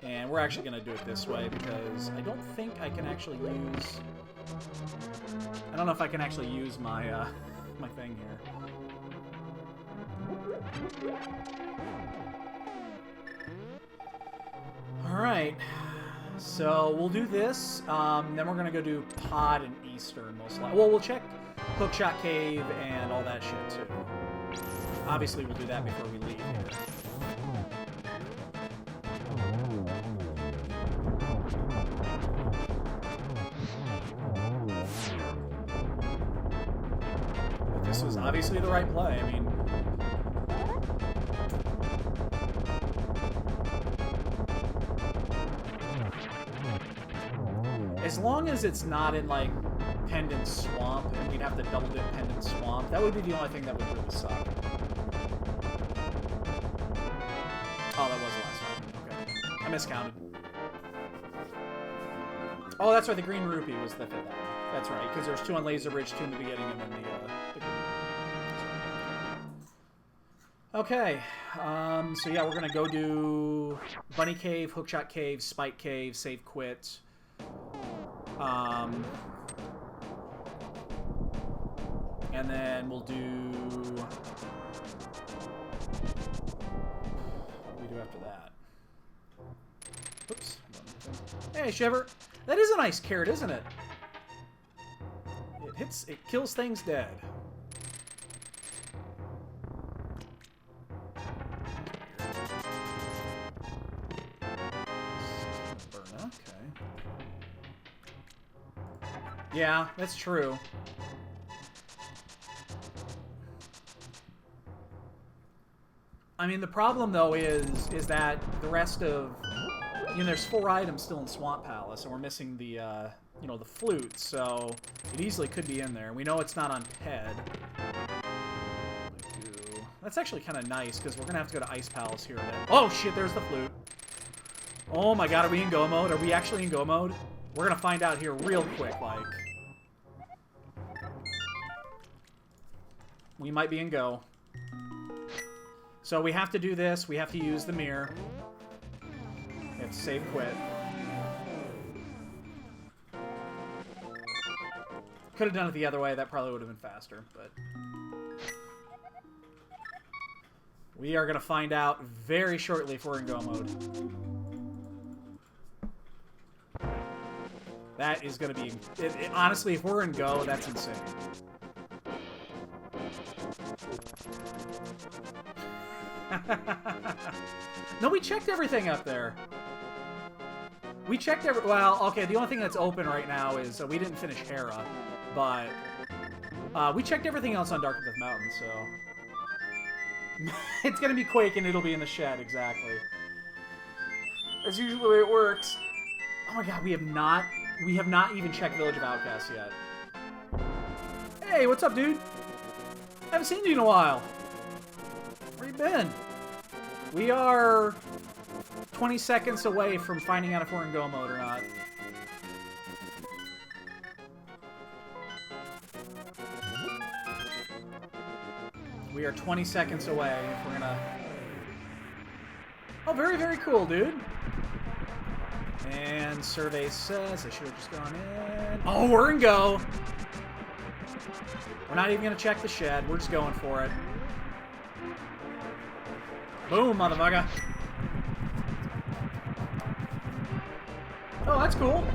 And we're actually going to do it this way because I don't think I can actually use... I don't know if I can actually use my, my thing here. Alright, so we'll do this, then we're gonna go do Pod and Eastern, most likely. Well, we'll check Hookshot Cave and all that shit, too. Obviously, we'll do that before we leave here. But this was obviously the right play, I mean... As long as it's not in, like, Pendant Swamp, and we'd have to double dip Pendant Swamp, that would be the only thing that would really suck. Oh, that was the last one. Okay. I miscounted. Oh, that's right, the green rupee was the 5th item. That's right, because there's 2 on Laser Bridge, 2 in the beginning, and then the green. Okay, so yeah, we're gonna go do Bunny Cave, Hookshot Cave, Spike Cave, Save Quit. And then we'll do do after that? Oops. Hey, Shiver. That is a nice carrot, isn't it? It kills things dead. Okay. Yeah, that's true. I mean, the problem though is that the rest of, you know, there's 4 items still in Swamp Palace, and we're missing the you know, the flute, so it easily could be in there. We know it's not on Ped. That's actually kind of nice, because we're going to have to go to Ice Palace here a bit. Oh, shit, there's the flute. Oh my god, are we in go mode? Are we actually in go mode? We're going to find out here real quick, like. We might be in go. So we have to do this. We have to use the mirror. We have to save quit. Could have done it the other way. That probably would have been faster, but... We are going to find out very shortly if we're in go mode. That is going to be... honestly, if we're in go, that's insane. No, we checked everything up there. We checked well, okay, the only thing that's open right now is... we didn't finish Hera, but... we checked everything else on Dark Death Mountain, so... It's gonna be Quake and it'll be in the shed, exactly. That's usually the way it works. Oh my god, we have not even checked Village of Outcasts yet. Hey, what's up, dude? Haven't seen you in a while. Where you been? We are 20 seconds away from finding out if we're in go mode or not. We are 20 seconds away if we're gonna... Oh, very, very cool, dude. And survey says I should have just gone in. Oh, we're in go. We're not even gonna check the shed. We're just going for it. Boom, motherfucker. Oh, that's cool.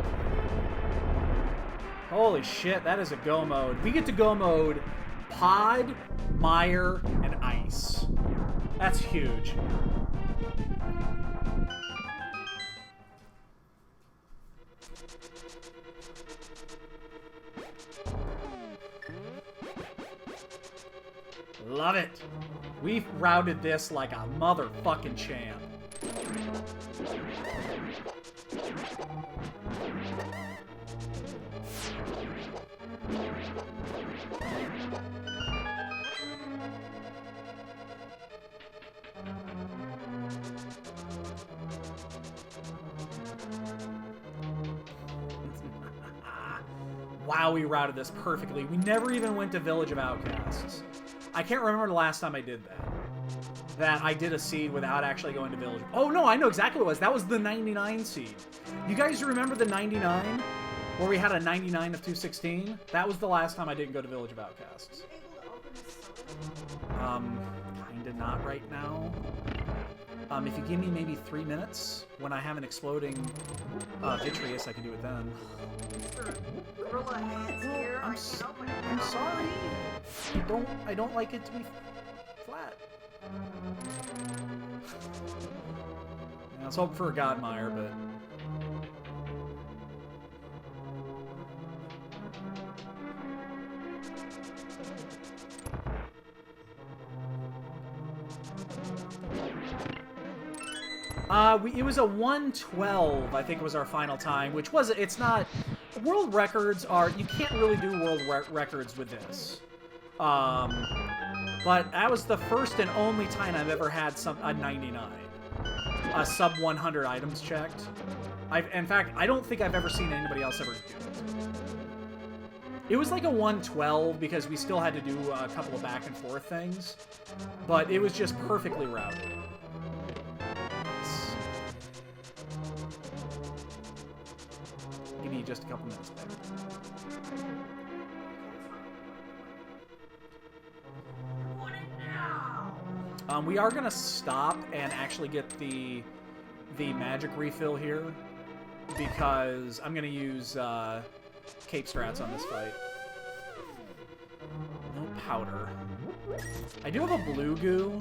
Holy shit, that is a go mode. We get to go mode Pod, Mire, and Ice. That's huge. Love it. We've routed this like a motherfucking champ. Wow, we routed this perfectly. We never even went to Village of Outcasts. I can't remember the last time I did that. That I did a seed without actually going to Village. Oh, no, I know exactly what it was. That was the 99 seed. You guys remember the 99? Where we had a 99 of 216? That was the last time I didn't go to Village of Outcasts. Kinda not right now. If you give me maybe 3 minutes, when I have an exploding Vitreous, I can do it then. I'm sorry. I don't like it to be flat. I was hoping for a Godmire, but... it was a 112, I think was our final time, which was, it's not, world records are, you can't really do world records with this. But that was the first and only time I've ever had a 99. A sub 100 items checked. In fact, I don't think I've ever seen anybody else ever do it. It was like a 112 because we still had to do a couple of back and forth things, but it was just perfectly routed. Give me just a couple minutes, baby. We are gonna stop and actually get the magic refill here because I'm gonna use cape strats on this fight. No powder. I do have a blue goo,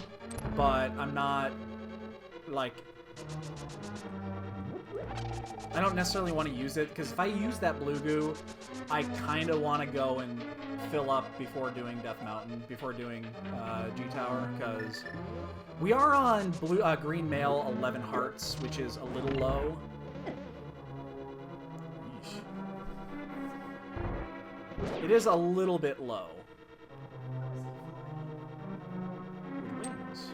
but I'm not like. I don't necessarily want to use it because if I use that blue goo, I kind of want to go and fill up before doing Death Mountain, before doing G Tower, because we are on green mail 11 hearts, which is a little low. Yeesh. It is a little bit low. With wings.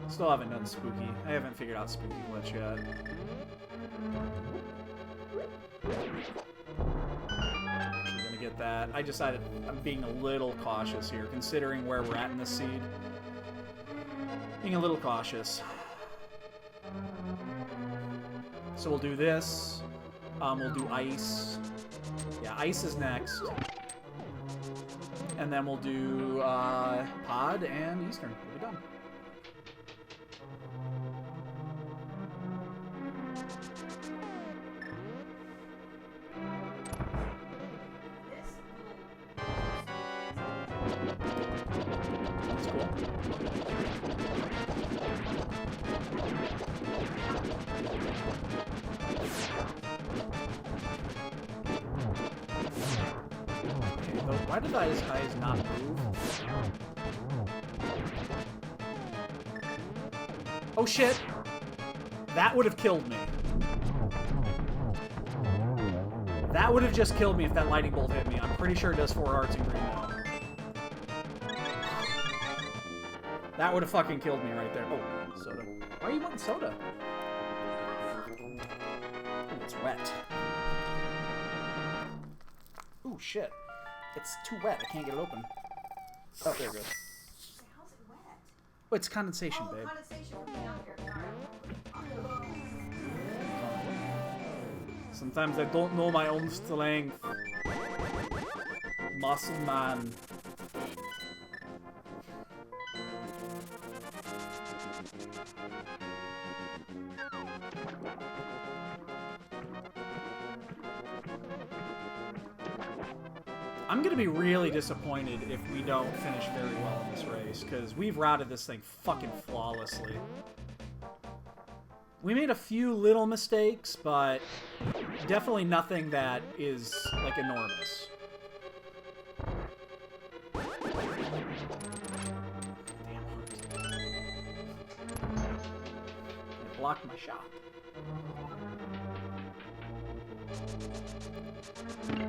Still haven't done Spooky. I haven't figured out Spooky glitch yet. Actually gonna get that. I decided I'm being a little cautious here, considering where we're at in the seed. Being a little cautious. So we'll do this. We'll do Ice. Yeah, Ice is next. And then we'll do Pod and Eastern. We'll be done. That's cool. Okay, why did his eyes not move? Oh shit! That would have killed me. That would have just killed me if that lightning bolt hit me. I'm pretty sure it does 4 hearts in green now. That would have fucking killed me right there. Oh, soda. Why are you wanting soda? Ooh, it's wet. Ooh, shit. It's too wet. I can't get it open. Oh, there it goes. How's it wet? Oh, it's condensation, babe. Condensation from being out here. Sorry. Sometimes I don't know my own strength. Muscle man. I'm gonna be really disappointed if we don't finish very well in this race, because we've routed this thing fucking flawlessly. We made a few little mistakes, but definitely nothing that is, like, enormous. Damn heart. It blocked my shot.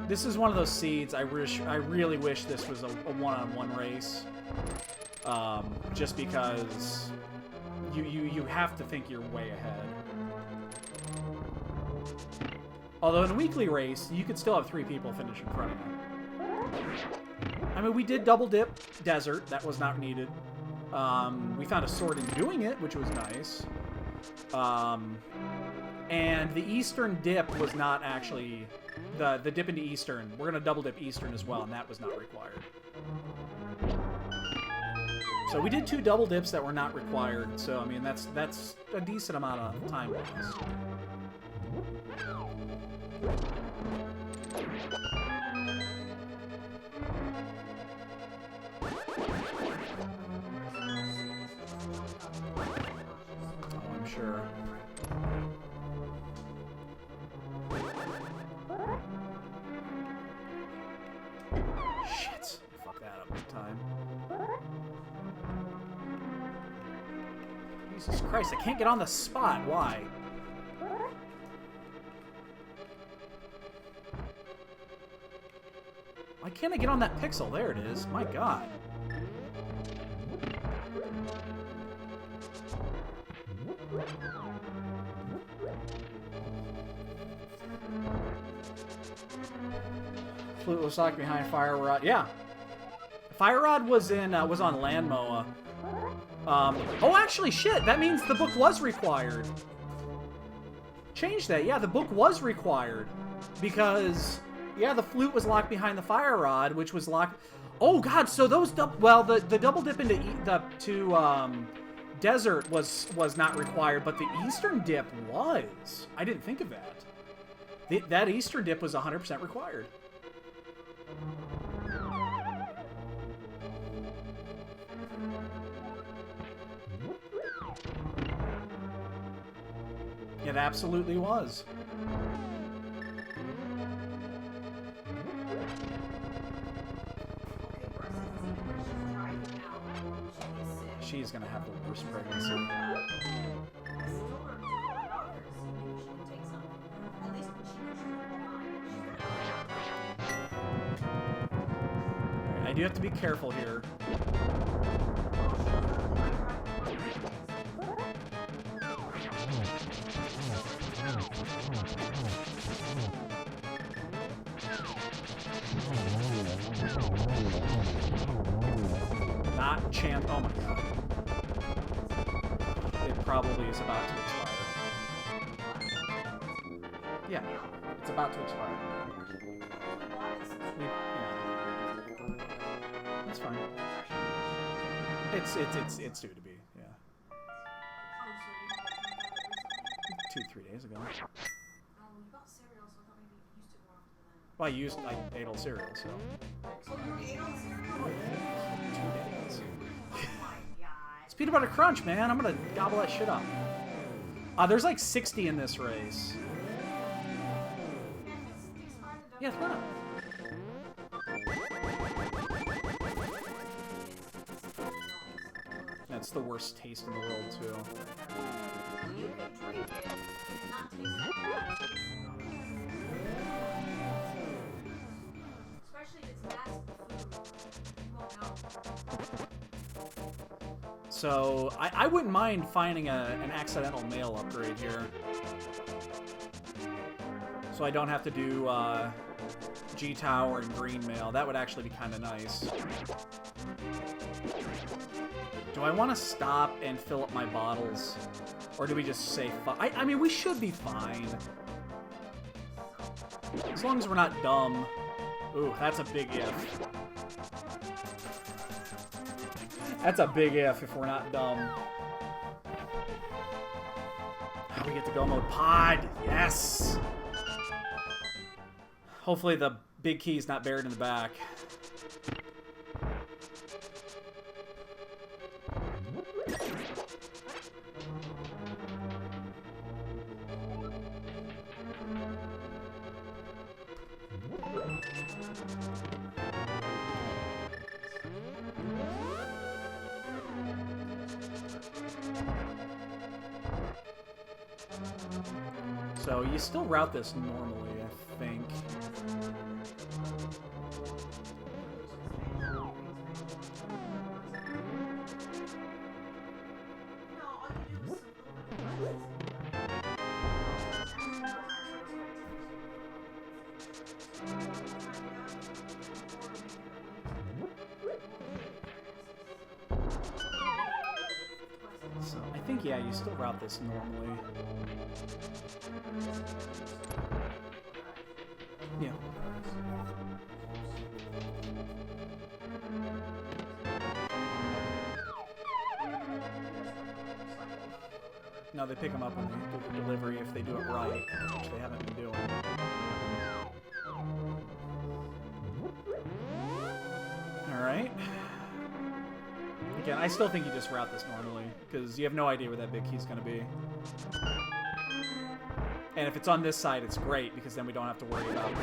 This is one of those seeds. I really wish this was a one-on-one race. Just because you have to think you're way ahead. Although in a weekly race, you could still have 3 people finish in front of you. I mean, we did double dip desert. That was not needed. We found a sword in doing it, which was nice. And the Eastern dip was not actually... The dip into Eastern. We're going to double dip Eastern as well, and that was not required. So we did 2 double dips that were not required. So, I mean, that's a decent amount of time lost. Oh, I'm sure. Shit. Fuck that up big time. Jesus Christ, I can't get on the spot. Why? Why can't I get on that pixel? There it is. My God. Flute was locked behind Fire Rod. Yeah. Fire Rod was in was on Land Moa. Oh, actually, shit. That means the book was required. changed that. Yeah, the book was required because yeah, the flute was locked behind the fire rod, which was locked. Oh God! So those the double dip into desert was not required, but the eastern dip was. I didn't think of that. That eastern dip was 100% required. It absolutely was. She's gonna have the worst pregnancy. I do have to be careful here. Not champ. Oh my god. It probably is about to expire. Yeah, it's about to expire. Yeah. That's fine. It's due to be, yeah. 2-3 days ago. Well, I ate all cereal, so. 2 days. It's peanut butter crunch, man. I'm gonna gobble that shit up. There's like 60 in this race. Yeah, throw it. That's the worst taste in the world, too. You can drink it, not taste that bad. Especially if it's masked food. You won't know. So, I wouldn't mind finding an accidental mail upgrade here. So I don't have to do G-Tower and green mail. That would actually be kind of nice. Do I want to stop and fill up my bottles? Or do we just say I mean, we should be fine. As long as we're not dumb. Ooh, that's a big if. That's a big if we're not dumb. We get to go mode pod. Yes! Hopefully the big key's not buried in the back. So you still route this normally, I think. So I think, yeah, you still route this normally. Yeah. No, they pick them up when they do the delivery if they do it right, which they haven't been doing. Alright. Again, I still think you just route this normally, because you have no idea where that big key's going to be. And if it's on this side, it's great, because then we don't have to worry about the,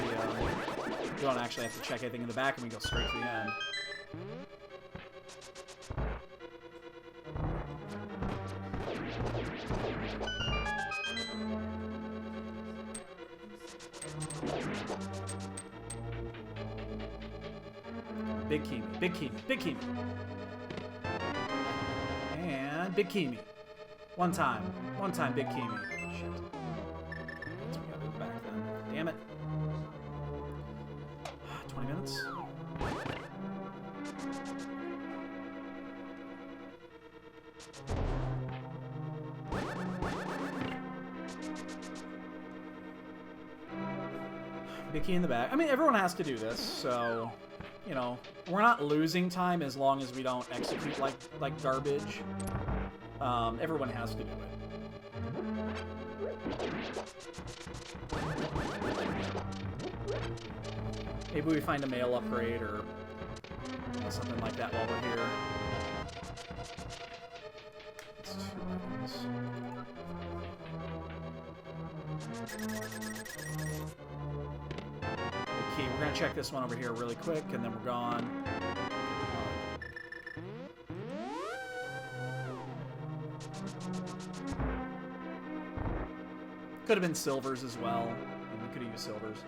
we don't actually have to check anything in the back, and we go straight to the end. Big Kimi, Big Kimi, Big Kimi. And Big Kimi. One time, Big Kimi. Shit. So we gotta move back then. Damn it. 20 minutes. Big key in the back. I mean, everyone has to do this, so, you know, we're not losing time as long as we don't execute like garbage. Everyone has to do it. Maybe we find a mail upgrade or something like that while we're here. It's 2 items. Okay, we're gonna check this one over here really quick, and then we're gone. Could have been silvers as well. We could have used silvers.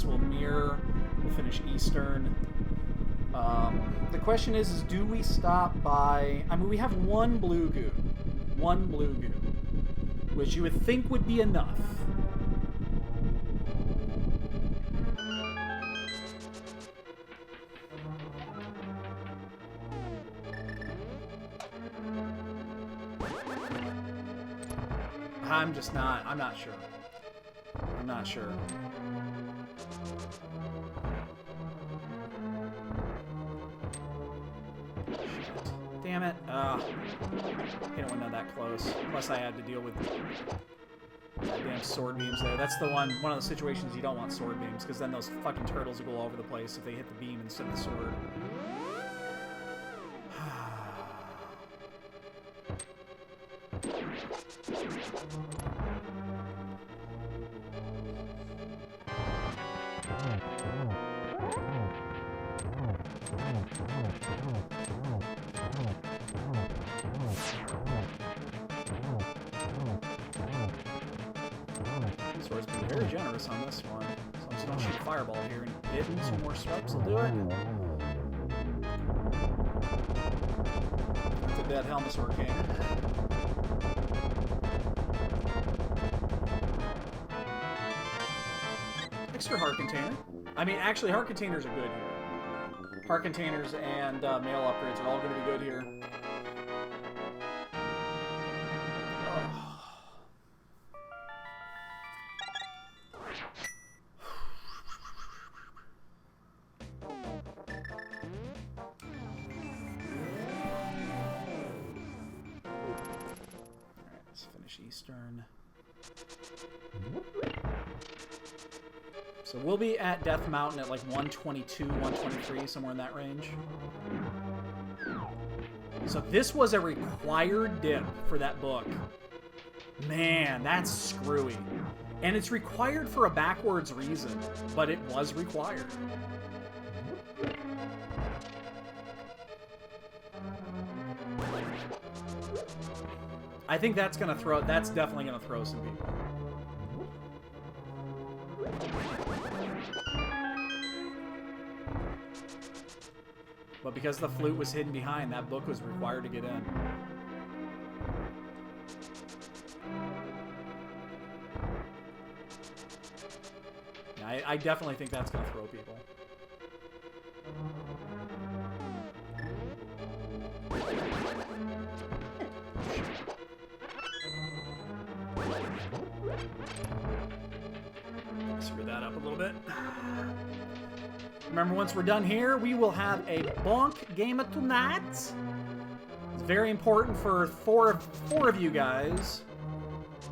We'll mirror, we'll finish Eastern. The question is do we stop by... I mean, we have one blue goo. One blue goo. Which you would think would be enough. I'm not sure. I'm not sure. Damn it. I hate it when they're that close. Plus I had to deal with damn sword beams there. That's the one of the situations you don't want sword beams, because then those fucking turtles will go all over the place if they hit the beam instead of the sword. Sword's been very generous on this one. So I'm just gonna shoot fireball here and didn't. 2 more swipes will do it. That's a dead Helmosaur King. Extra heart container. I mean, actually, heart containers are good here. Heart containers and mail upgrades are all going to be good here. Alright, let's finish Eastern. So we'll be at Death Mountain at like 122, 123, somewhere in that range. So this was a required dip for that book. Man, that's screwy. And it's required for a backwards reason, but it was required. I think that's definitely gonna throw some people. But because the flute was hidden behind, that book was required to get in. Yeah, I definitely think that's going to throw people. Screw that up a little bit. Remember, once we're done here, we will have a bonk game of tonight. It's very important for four of you guys.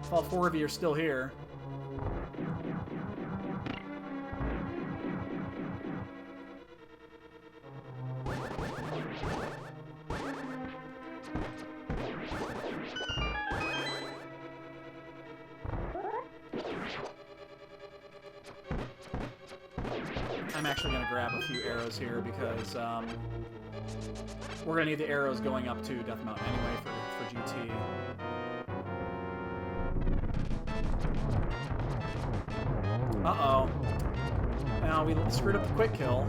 If all 4 of you are still here. I'm actually going to grab a few arrows here because We're gonna need the arrows going up to Death Mountain anyway for GT. Uh-oh. Now we screwed up the quick kill.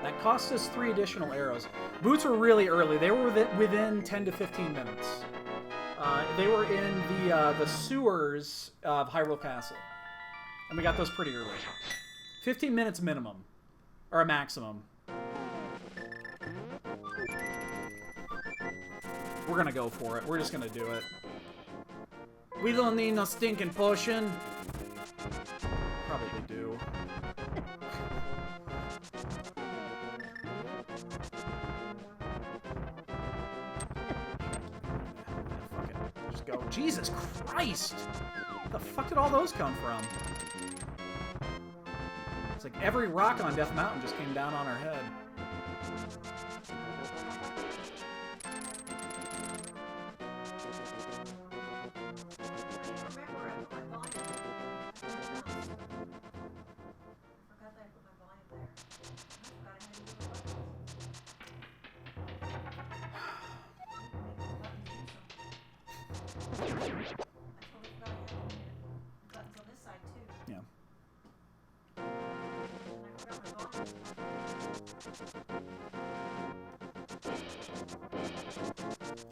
That cost us 3 additional arrows. Boots were really early. They were within 10 to 15 minutes. They were in the sewers of Hyrule Castle. And we got those pretty early. 15 minutes minimum. Or a maximum. We're gonna go for it. We're just gonna do it. We don't need no stinking potion. Probably do. Fuck it. Just go. Jesus Christ! Where the fuck did all those come from? It's like every rock on Death Mountain just came down on our head.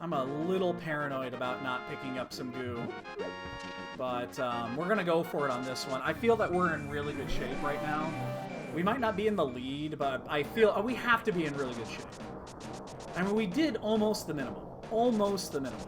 I'm a little paranoid about not picking up some goo, but we're going to go for it on this one. I feel that we're in really good shape right now. We might not be in the lead, but I feel we have to be in really good shape. I mean, we did almost the minimum. Almost the minimum.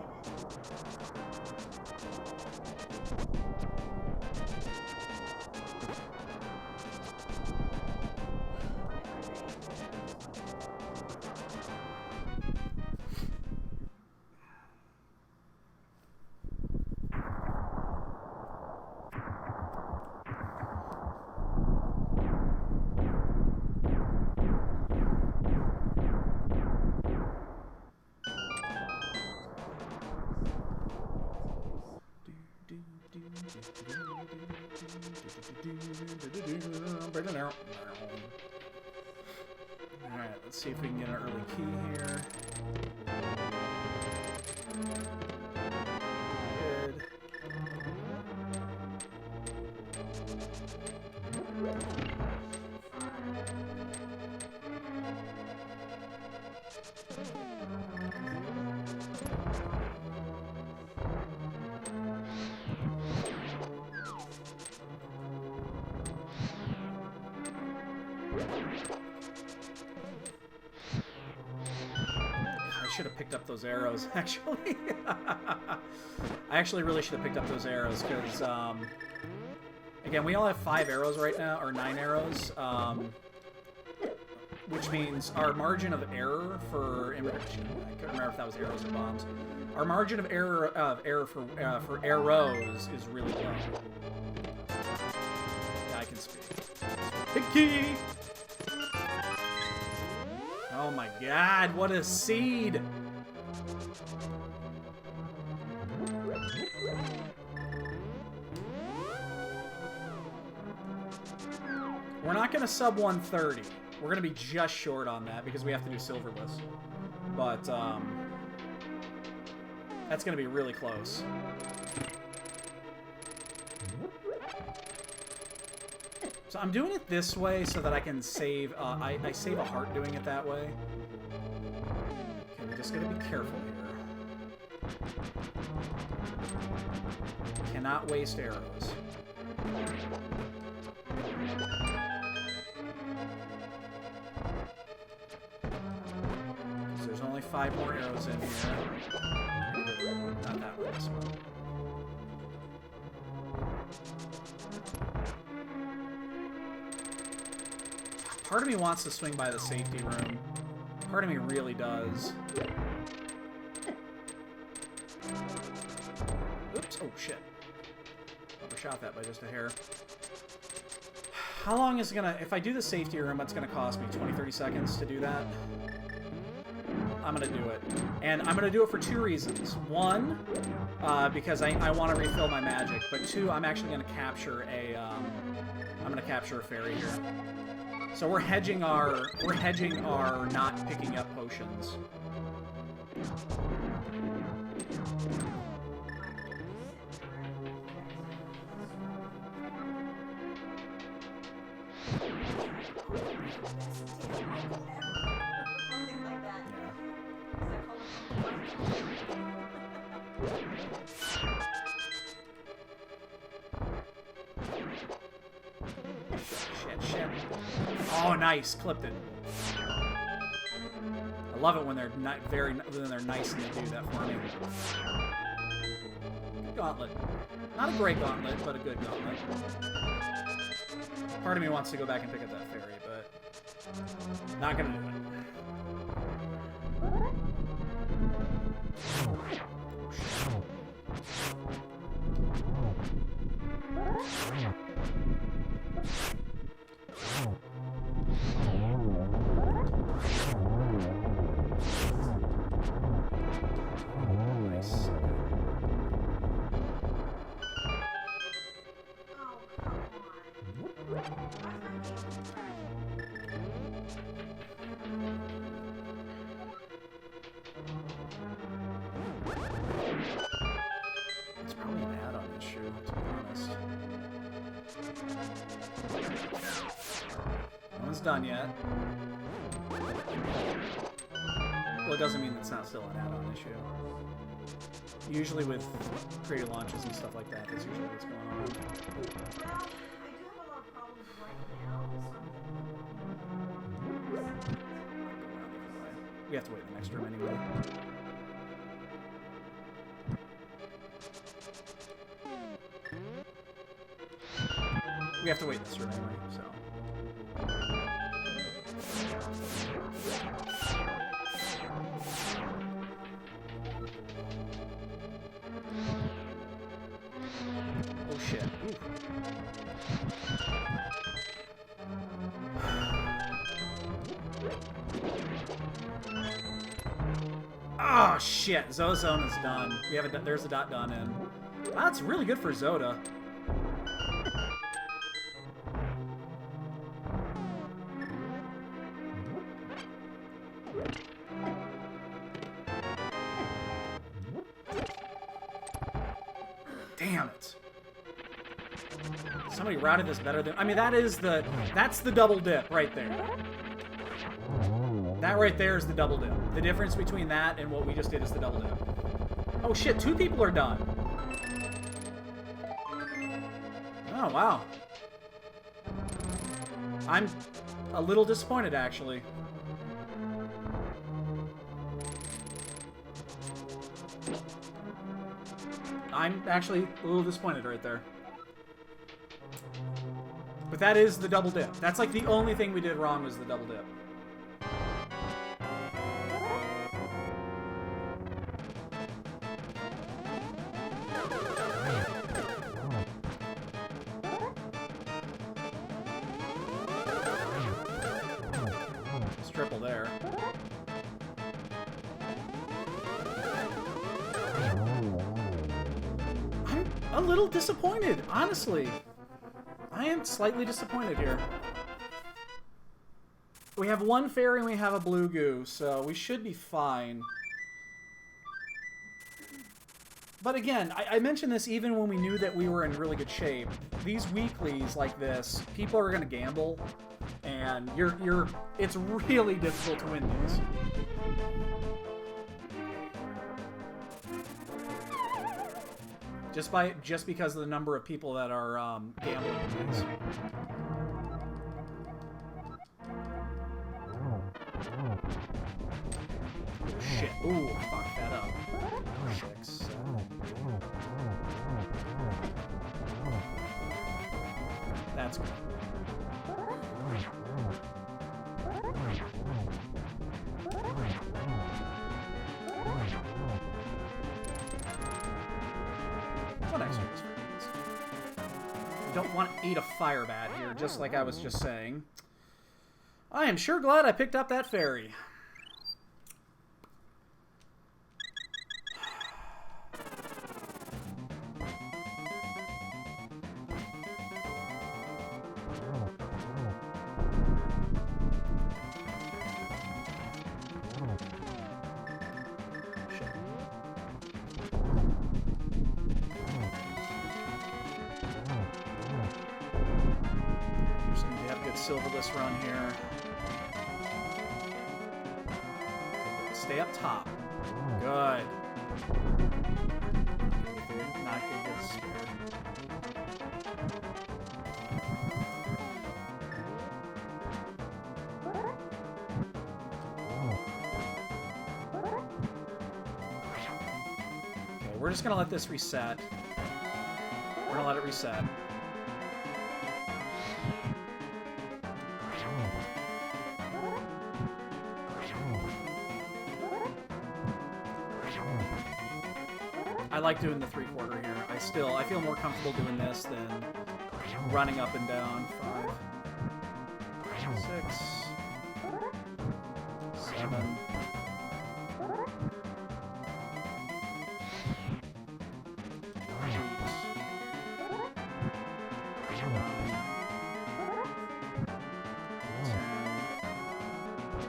Alright, let's see if we can get an early key here. Good. I should have picked up those arrows, actually. I actually really should have picked up those arrows, because, again, we all have 5 arrows right now, or 9 arrows, which means our margin of error for... I couldn't remember if that was arrows or bombs. Our margin of error for arrows is really low. Yeah, I can speak. Big key! Oh my god, what a seed! We're not going to sub 130. We're going to be just short on that because we have to do silverless. But, that's going to be really close. So I'm doing it this way so that I can save, I save a heart doing it that way. Okay, we just gotta be careful here. Cannot waste arrows. So there's only 5 more arrows in here. Not that one, this one. Part of me wants to swing by the safety room. Part of me really does. Oops. Oh, shit. Overshot that by just a hair. How long is it gonna... If I do the safety room, it's gonna cost me 20-30 seconds to do that. I'm gonna do it. And I'm gonna do it for 2 reasons. One, because I want to refill my magic. But 2, I'm actually gonna capture a fairy here. So we're hedging our not picking up potions. Shit. Oh, nice. Clipped it. I love it when they're nice and they do that for me. Good gauntlet. Not a great gauntlet, but a good gauntlet. Part of me wants to go back and pick up that fairy, but not gonna do it. Nice. It's probably an add-on issue, to be honest. No one's done yet. Well, it doesn't mean it's not still an add-on issue. Usually with creator launches and stuff like that, that's usually what's going on. Well, I do have a lot of problems right now, so We have to wait in the next room anyway. We have to wait in this room anyway, so. Oh shit. Ooh. Oh shit, Zozone is done. We have there's a dot done in. That's really good for Zoda. Damn it. Somebody routed this better than... I mean, that's the double dip right there. That right there is the double dip. The difference between that and what we just did is the double dip. Oh shit, 2 people are done. Oh, wow. I'm a little disappointed, actually. I'm actually a little disappointed right there. But that is the double dip. That's like the only thing we did wrong was the double dip. It's triple there. I'm a little disappointed, honestly. I am slightly disappointed here. We have 1 fairy and we have a blue goo, so we should be fine. But again, I mentioned this even when we knew that we were in really good shape. These weeklies like this, people are going to gamble, and it's really difficult to win these. Just because of the number of people that are gambling in these. Shit. Ooh, I fucked that up. 6, 7. That's good. What extra is for these? You don't want to eat a fire bat here, just like I was just saying. I am sure glad I picked up that fairy. silver this run here. Stay up top. Good. Not gonna get scared. Okay, we're just gonna let this reset. We're gonna let it reset. I like doing the 3/4 here. I feel more comfortable doing this than running up and down. 5, 6, 7.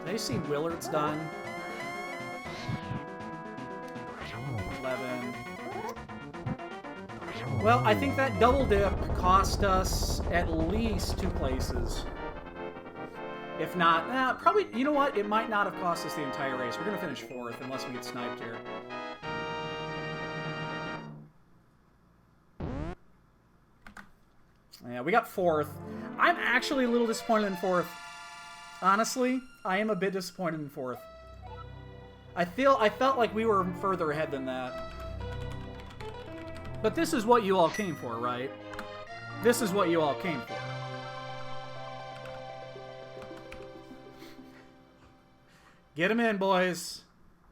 Did I see Willard's done? 11. Well, I think that double dip cost us at least 2 places. If not, probably, you know what? It might not have cost us the entire race. We're going to finish 4th unless we get sniped here. Yeah, we got 4th. I'm actually a little disappointed in 4th. Honestly, I am a bit disappointed in 4th. I felt like we were further ahead than that. But this is what you all came for, right? This is what you all came for. Get them in, boys.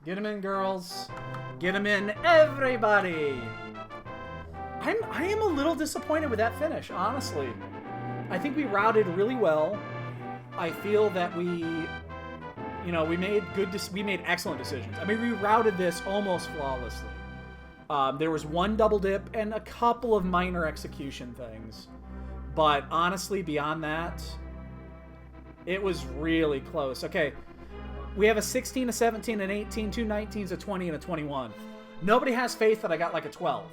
Get them in, girls. Get them in, everybody. I am a little disappointed with that finish, honestly. I think we routed really well. I feel that we made excellent decisions. I mean, we routed this almost flawlessly. There was one double dip and a couple of minor execution things. But honestly, beyond that, it was really close. Okay, we have a 16, a 17, an 18, 2 19s, a 20, and a 21. Nobody has faith that I got like a 12.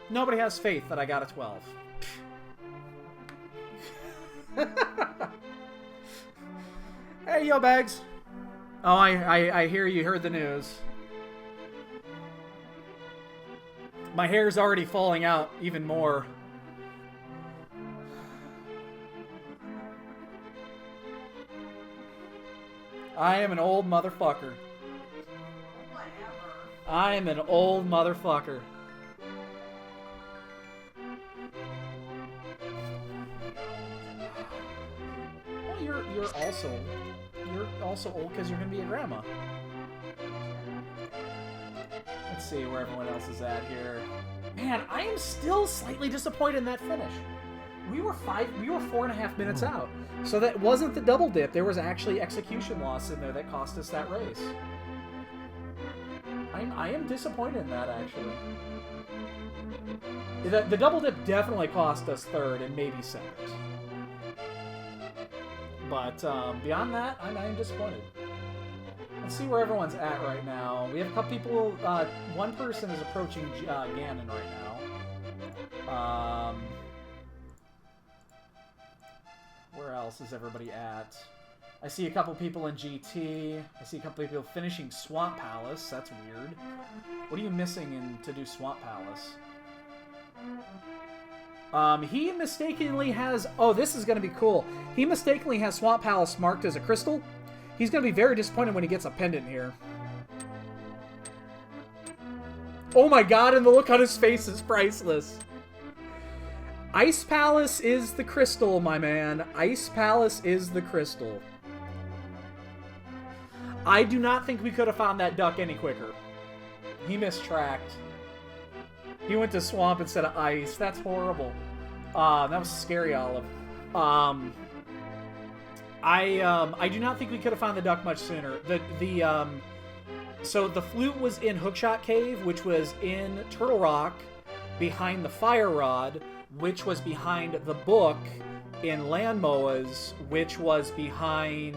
Nobody has faith that I got a 12. Hey, yo, Bags. Oh, I hear you heard the news. My hair's already falling out even more. I am an old motherfucker. Whatever. I am an old motherfucker. Well, you're also old because you're gonna be a grandma. Let's see where everyone else is at here. Man, I am still slightly disappointed in that finish. We were 4.5 minutes out. So that wasn't the double dip. There was actually execution loss in there that cost us that race. I am disappointed in that, actually. The double dip definitely cost us 3rd and maybe 2nd. But beyond that, I am disappointed. Let's see where everyone's at right now. We have a couple people. One person is approaching Ganon right now. Where else is everybody at? I see a couple people in GT. I see a couple people finishing Swamp Palace. That's weird. What are you missing to do Swamp Palace? He mistakenly has... Oh, this is going to be cool. He mistakenly has Swamp Palace marked as a crystal. He's going to be very disappointed when he gets a pendant here. Oh my god, and the look on his face is priceless. Ice Palace is the crystal, my man. Ice Palace is the crystal. I do not think we could have found that duck any quicker. He mistracked. He went to swamp instead of ice. That's horrible. That was scary, Olive. I do not think we could have found the duck much sooner. So the flute was in Hookshot Cave, which was in Turtle Rock, behind the Fire Rod, which was behind the book in Landmoas, which was behind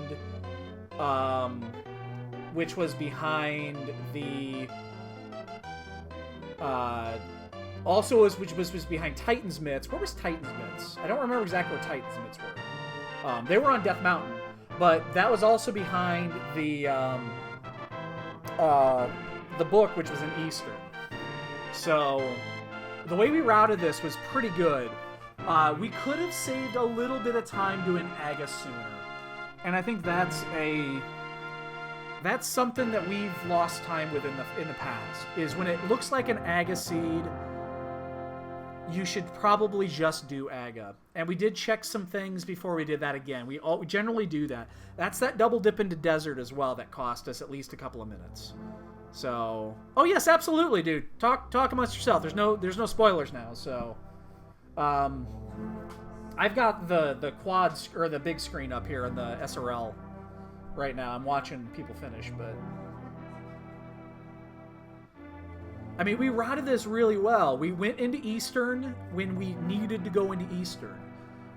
the Also, which was behind Titan's Mitts. Where was Titan's Mitts? I don't remember exactly where Titan's Mitts were. They were on Death Mountain, but that was also behind the book, which was in Eastern. So the way we routed this was pretty good. We could have saved a little bit of time doing Aga sooner, and I think that's something that we've lost time with in the past. Is when it looks like an Aga seed, you should probably just do Aga. And we did check some things before we did that again. We generally do that. That's that double dip into desert as well that cost us at least a couple of minutes. So, oh yes, absolutely, dude. Talk amongst yourself. There's no spoilers now. So, I've got the quad or the big screen up here in the SRL right now. I'm watching people finish, but I mean, we routed this really well. We went into Eastern when we needed to go into Eastern.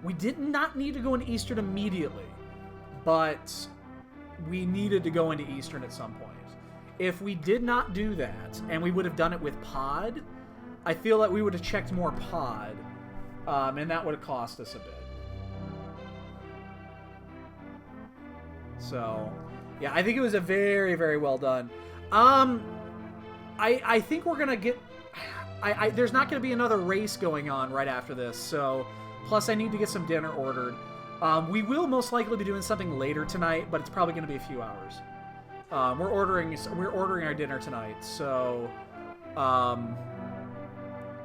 We did not need to go into Eastern immediately, but we needed to go into Eastern at some point. If we did not do that, and we would have done it with Pod, I feel like we would have checked more Pod, and that would have cost us a bit. So, yeah, I think it was a very, very well done. I think we're gonna get. There's not gonna be another race going on right after this. So, plus I need to get some dinner ordered. We will most likely be doing something later tonight, but it's probably gonna be a few hours. We're ordering our dinner tonight, so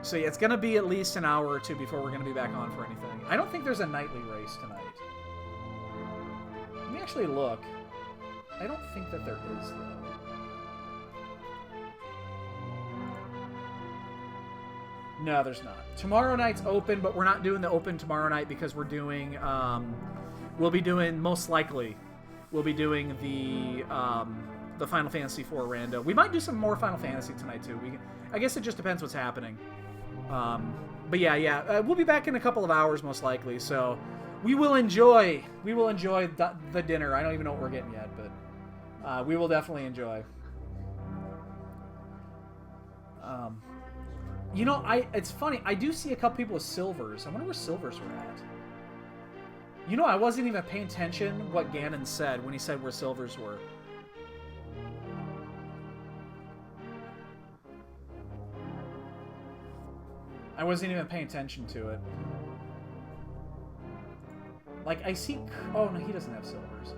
so yeah, it's gonna be at least an hour or two before we're gonna be back on for anything. I don't think there's a nightly race tonight. Let me actually look. I don't think that there is though. No, there's not. Tomorrow night's open, but we're not doing the open tomorrow night because we're doing, we'll be doing, most likely, we'll be doing the Final Fantasy IV Rando. We might do some more Final Fantasy tonight, too. I guess it just depends what's happening. But yeah, we'll be back in a couple of hours, most likely, so we will enjoy the dinner. I don't even know what we're getting yet, but we will definitely enjoy. You know, it's funny. I do see a couple people with silvers. I wonder where silvers were at. You know, I wasn't even paying attention what Ganon said when he said where silvers were. I wasn't even paying attention to it. Like, I see... Oh, no, he doesn't have silvers.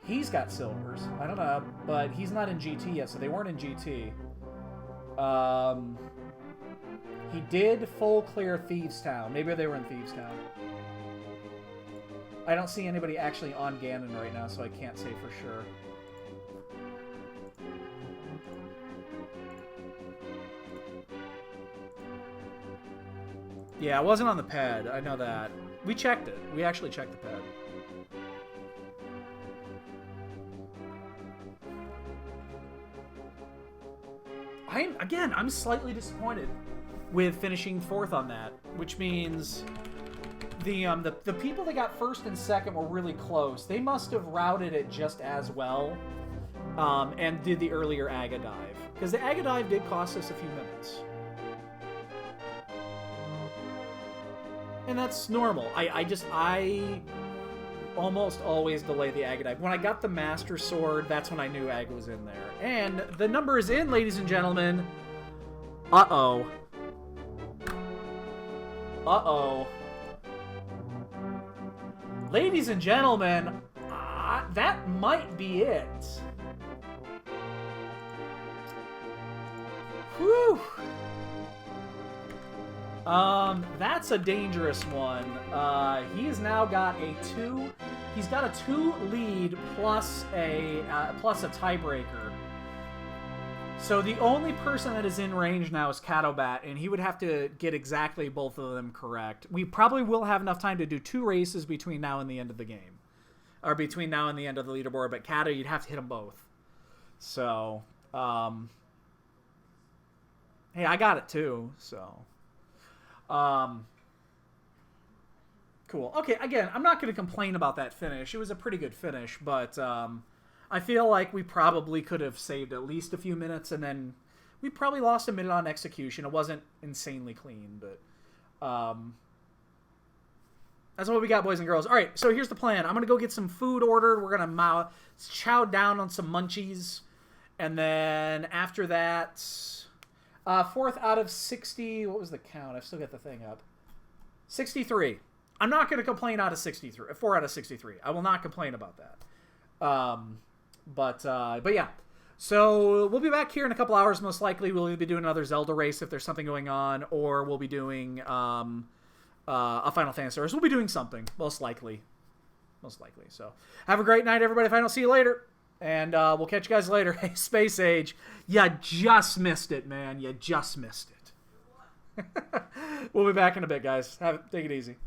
He's got silvers. I don't know, but he's not in GT yet, so they weren't in GT. He did full clear Thieves Town. Maybe they were in Thieves Town. I don't see anybody actually on Ganon right now, so I can't say for sure. Yeah, it wasn't on the pad. I know that. We checked it. We actually checked the pad. I'm slightly disappointed with finishing fourth on that, which means the people that got first and second were really close. They must have routed it just as well, and did the earlier Aga dive, because the Aga dive did cost us a few minutes, and that's normal. I almost always delay the Aga dive. When I got the Master Sword, that's when I knew Aga was in there. And the number is in, ladies and gentlemen. Uh-oh. Uh-oh. Ladies and gentlemen, that might be it. Whew. That's a dangerous one. He has now got a 2. He's got a 2 lead plus a tiebreaker. So the only person that is in range now is Catobat, and he would have to get exactly both of them correct. We probably will have enough time to do 2 races between now and the end of the game. Or between now and the end of the leaderboard, but Cato, you'd have to hit them both. So, hey, I got it too, so. Cool. Okay, again, I'm not going to complain about that finish. It was a pretty good finish, but I feel like we probably could have saved at least a few minutes, and then we probably lost a minute on execution. It wasn't insanely clean, but that's what we got, boys and girls. All right, so here's the plan. I'm going to go get some food ordered. We're going to chow down on some munchies. And then after that, 4th out of 60. What was the count? I've still got the thing up. 63. I'm not going to complain out of 63. 4 out of 63. I will not complain about that. But yeah. So we'll be back here in a couple hours, most likely. We'll either be doing another Zelda race if there's something going on, or we'll be doing a Final Fantasy race. We'll be doing something, most likely. Most likely. So have a great night, everybody. If I don't see you later. And we'll catch you guys later. Hey, Space Age, you just missed it, man. You just missed it. We'll be back in a bit, guys. Take it easy.